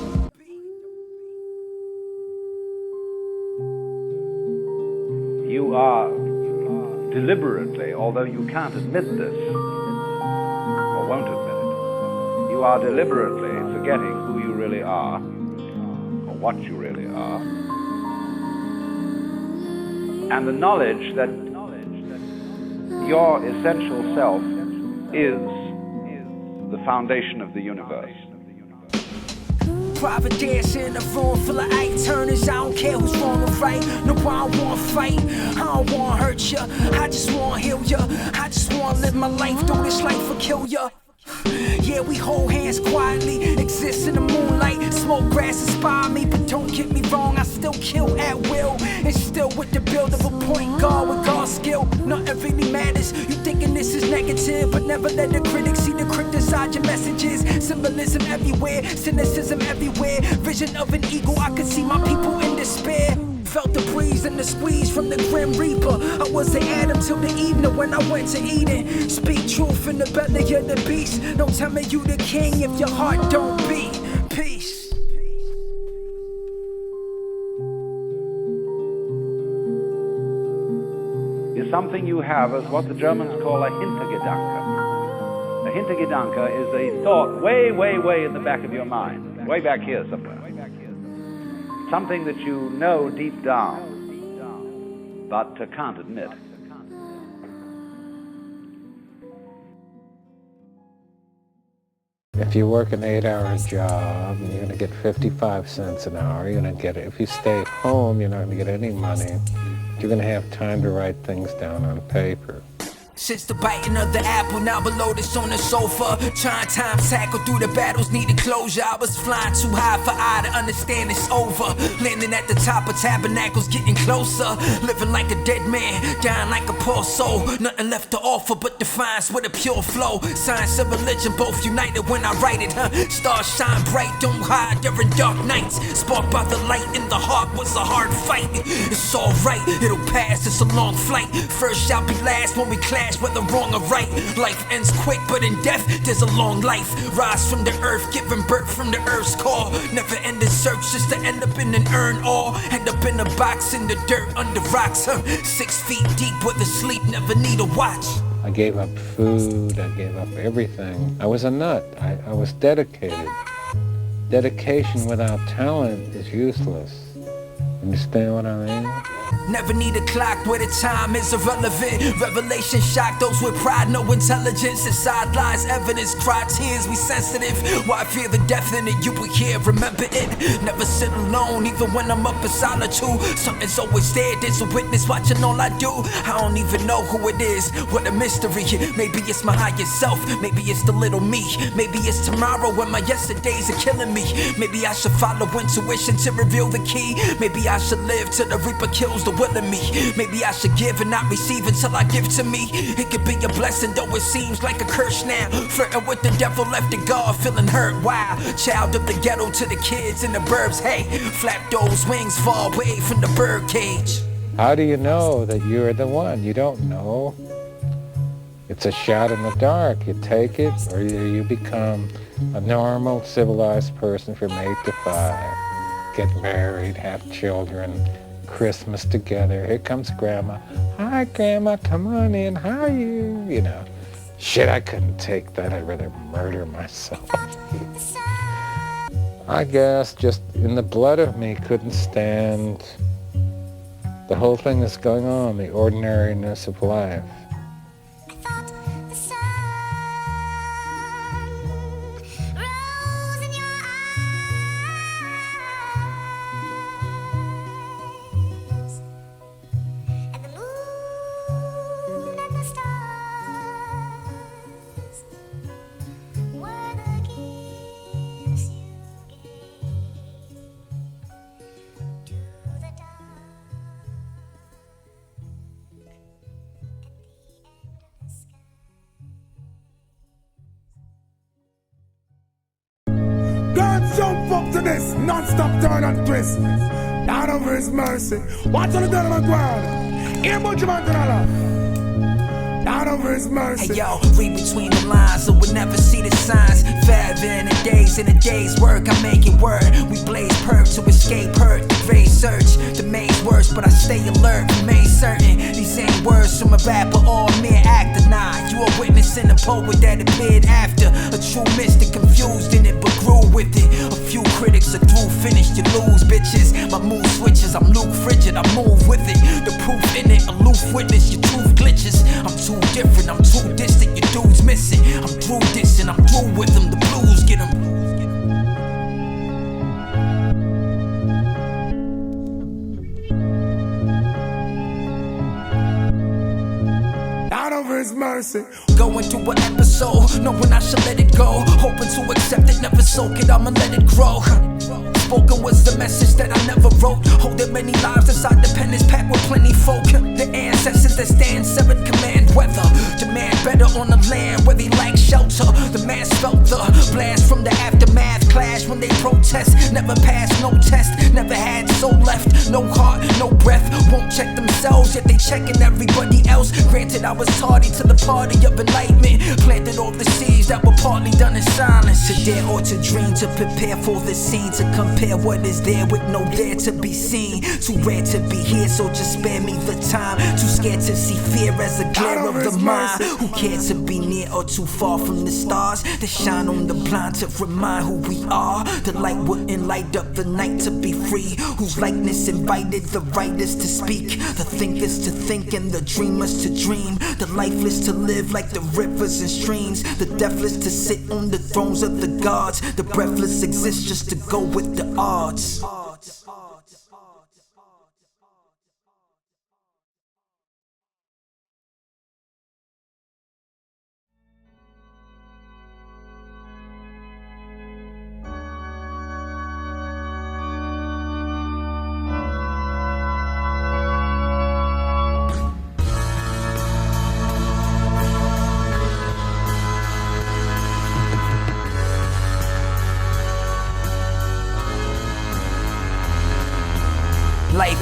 You are deliberately, although you can't admit this, or won't admit it, you are deliberately forgetting who you really are, or what you really are. And the knowledge that your essential self is the foundation of the universe. Private dance in a room full of eight turners. I don't care who's wrong or right. No, I don't wanna fight. I don't wanna hurt ya. I just wanna heal ya. I just wanna live my life. Through this life or kill ya. Yeah, we hold hands quietly, exist in the moonlight. Smoke grass inspire me, but don't get me wrong, I still kill at will. And still with the build of a point guard with God's skill. Nothing really matters, you thinking this is negative, but never let the critics see the criticize your messages. Symbolism everywhere, cynicism everywhere. Vision of an eagle, I could see my people in despair. Felt the breeze and the squeeze from the Grim Reaper. I was an Adam till the evening when I went to Eden. Speak truth in the belly of the beast. Don't tell me you the king if your heart don't beat. Peace. Is something you have as what the Germans call a Hintergedanke. A Hintergedanke is a thought way, way, way in the back of your mind. Way back here somewhere. Something that you know deep down, but can't admit. If you work an 8-hour job, you're going to get 55 cents an hour. You're going to get it. If you stay home, you're not going to get any money. You're going to have time to write things down on paper. Since the biting of the apple, now below this on the sofa. Trying time tackle through the battles, needed closure. I was flying too high for I to understand it's over. Landing at the top of tabernacles, getting closer. Living like a dead man, dying like a poor soul. Nothing left to offer but defiance with a pure flow. Science and religion both united when I write it, Stars shine bright, don't hide during dark nights. Sparked by the light in the heart was a hard fight. It's alright, it'll pass, it's a long flight. First shall be last when we clash, whether wrong or right. Life ends quick, but in death there's a long life. Rise from the earth, giving birth from the earth's core. Never ending search just to end up in an urn or end up in a box in the dirt under rocks. 6 feet deep with a sleep, never need a watch. I gave up food, I gave up everything. I was a nut. I was dedicated. Dedication without talent is useless. Understand what I mean? Never need a clock where the time is irrelevant. Revelation shock those with pride, no intelligence. Inside lies evidence, cry tears, we sensitive. Why fear the death in it, you will hear, remember it. Never sit alone, even when I'm up in solitude. Something's always there, there's a witness watching all I do. I don't even know who it is, what a mystery. Maybe it's my higher self, maybe it's the little me. Maybe it's tomorrow when my yesterdays are killing me. Maybe I should follow intuition to reveal the key. Maybe I should live till the reaper kills the will in me. Maybe I should give and not receive until I give to me. It could be a blessing though it seems like a curse now. Flirting with the devil left to God, feeling hurt. Wow, child of the ghetto to the kids in the burbs. Hey, flap those wings far away from the bird cage. How do you know that you're the one? You don't know. It's a shot in the dark. You take it or you become a normal civilized person from 8 to 5. Get married, have children, Christmas together. Here comes Grandma. Hi, Grandma, come on in. How are you? You know, shit, I couldn't take that. I'd rather murder myself. I guess just in the blood of me couldn't stand the whole thing that's going on, the ordinariness of life. Jump up to this, non-stop turn and twist. Down over his mercy. Watch on the down on the ground. Here, bunch of man to down over his mercy. Hey yo, read between the lines so we'll never see the signs. Forever in a day's work, I make it work. We blaze perk to escape hurt. The grave search, the maze worse, but I stay alert, remain certain. These ain't words from a rapper or a mere actor. Nah, you are witnessing a poet that appeared after. A true mystic confused in it but grew with it. A few critics are through, finished, you lose bitches. My mood switches, I'm Luke Frigid, I move with it. The proof in it, aloof witness, your truth glitches. I'm too different, I'm too distant, your dude's missing. I'm through this and I'm through with them, the blues get them. His mercy. Going through an episode, knowing I should let it go. Hoping to accept it, never soak it, I'ma let it grow. Spoken was the message that I never wrote. Holding many lives inside the pen is packed with plenty folk. The ancestors that stand severed command weather. Demand better on the land where they lack shelter. The mass felt the blast from the aftermath. Clash when they protest. Never passed no test. Never had soul left. No heart, no breath. Won't check themselves, yet they checking everybody else. Granted, I was tardy to the party of enlightenment. Planted all the seeds that were partly done in silence. To dare or to dream, to prepare for the scene. To compare what is there with no there to be seen. Too rare to be here, so just spare me the time. Too scared to see fear as a glare of the mind. Who cares to be near or too far from the stars that shine on the blind to remind who we are. The light wouldn't light up the night to be free. Whose likeness invited the writers to speak. The thinkers to think and the dreamers to dream. The lifeless to live like the rivers and streams. The deathless to sit on the thrones of the gods. The breathless exist just to go with the odds.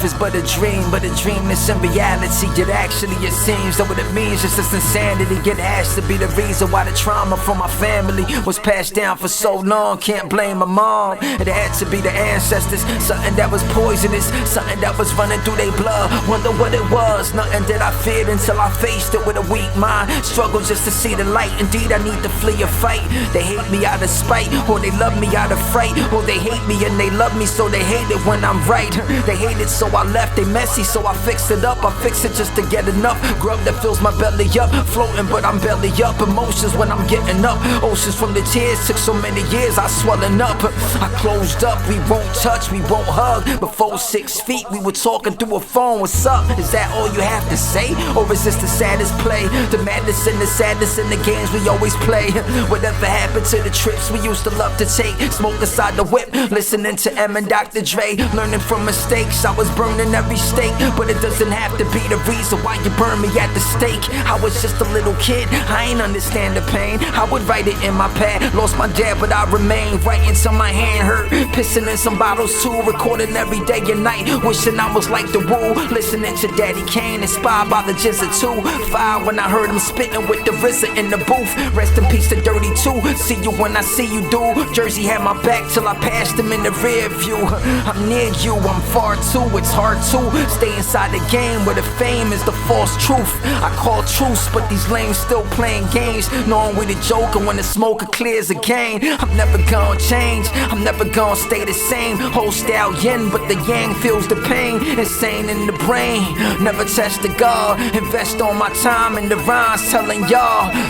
life is but a dream that's in reality. Yet actually it seems that what it means is just insanity. It has to be the reason why the trauma from my family was passed down for so long. Can't blame my mom, it had to be the ancestors. Something that was poisonous, something that was running through their blood. Wonder what it was, nothing that I feared until I faced it with a weak mind. Struggle just to see the light, indeed I need to flee a fight. They hate me out of spite, or they love me out of fright. Or they hate me and they love me, so they hate it when I'm right. They hate it so I left, they messy so I fixed it up. I fix it just to get enough grub that fills my belly up. Floating but I'm belly up, emotions when I'm getting up. Oceans from the tears, took so many years I swelling up. I closed up, we won't touch, we won't hug. Before 6 feet we were talking through a phone. What's up? Is that all you have to say? Or is this the saddest play? The madness and the sadness in the games we always play. Whatever happened to the trips we used to love to take? Smoke inside the whip, listening to M and Dr. Dre. Learning from mistakes, I was burning every steak. But it doesn't have to be the reason why you burn me at the stake. I was just a little kid, I ain't understand the pain. I would write it in my pad, lost my dad but I remained. Writing till my hand hurt, pissing in some bottles too. Recording every day and night, wishing I was like the Woo. Listening to Daddy Kane, inspired by the Jizza 2-5 when I heard him spitting with the RZA in the booth. Rest in peace to Dirty 2, see you when I see you, dude. Jersey had my back till I passed him in the rear view. I'm near you, I'm far too, it's hard to stay inside the game where the fame is the false truth. I call truce, but these lames still playing games, knowing we the joker when the smoker clears again. I'm never gonna change, I'm never gonna stay the same. Whole style yin, but the yang feels the pain. Insane in the brain, never test the God. Invest all my time in the rhymes, telling y'all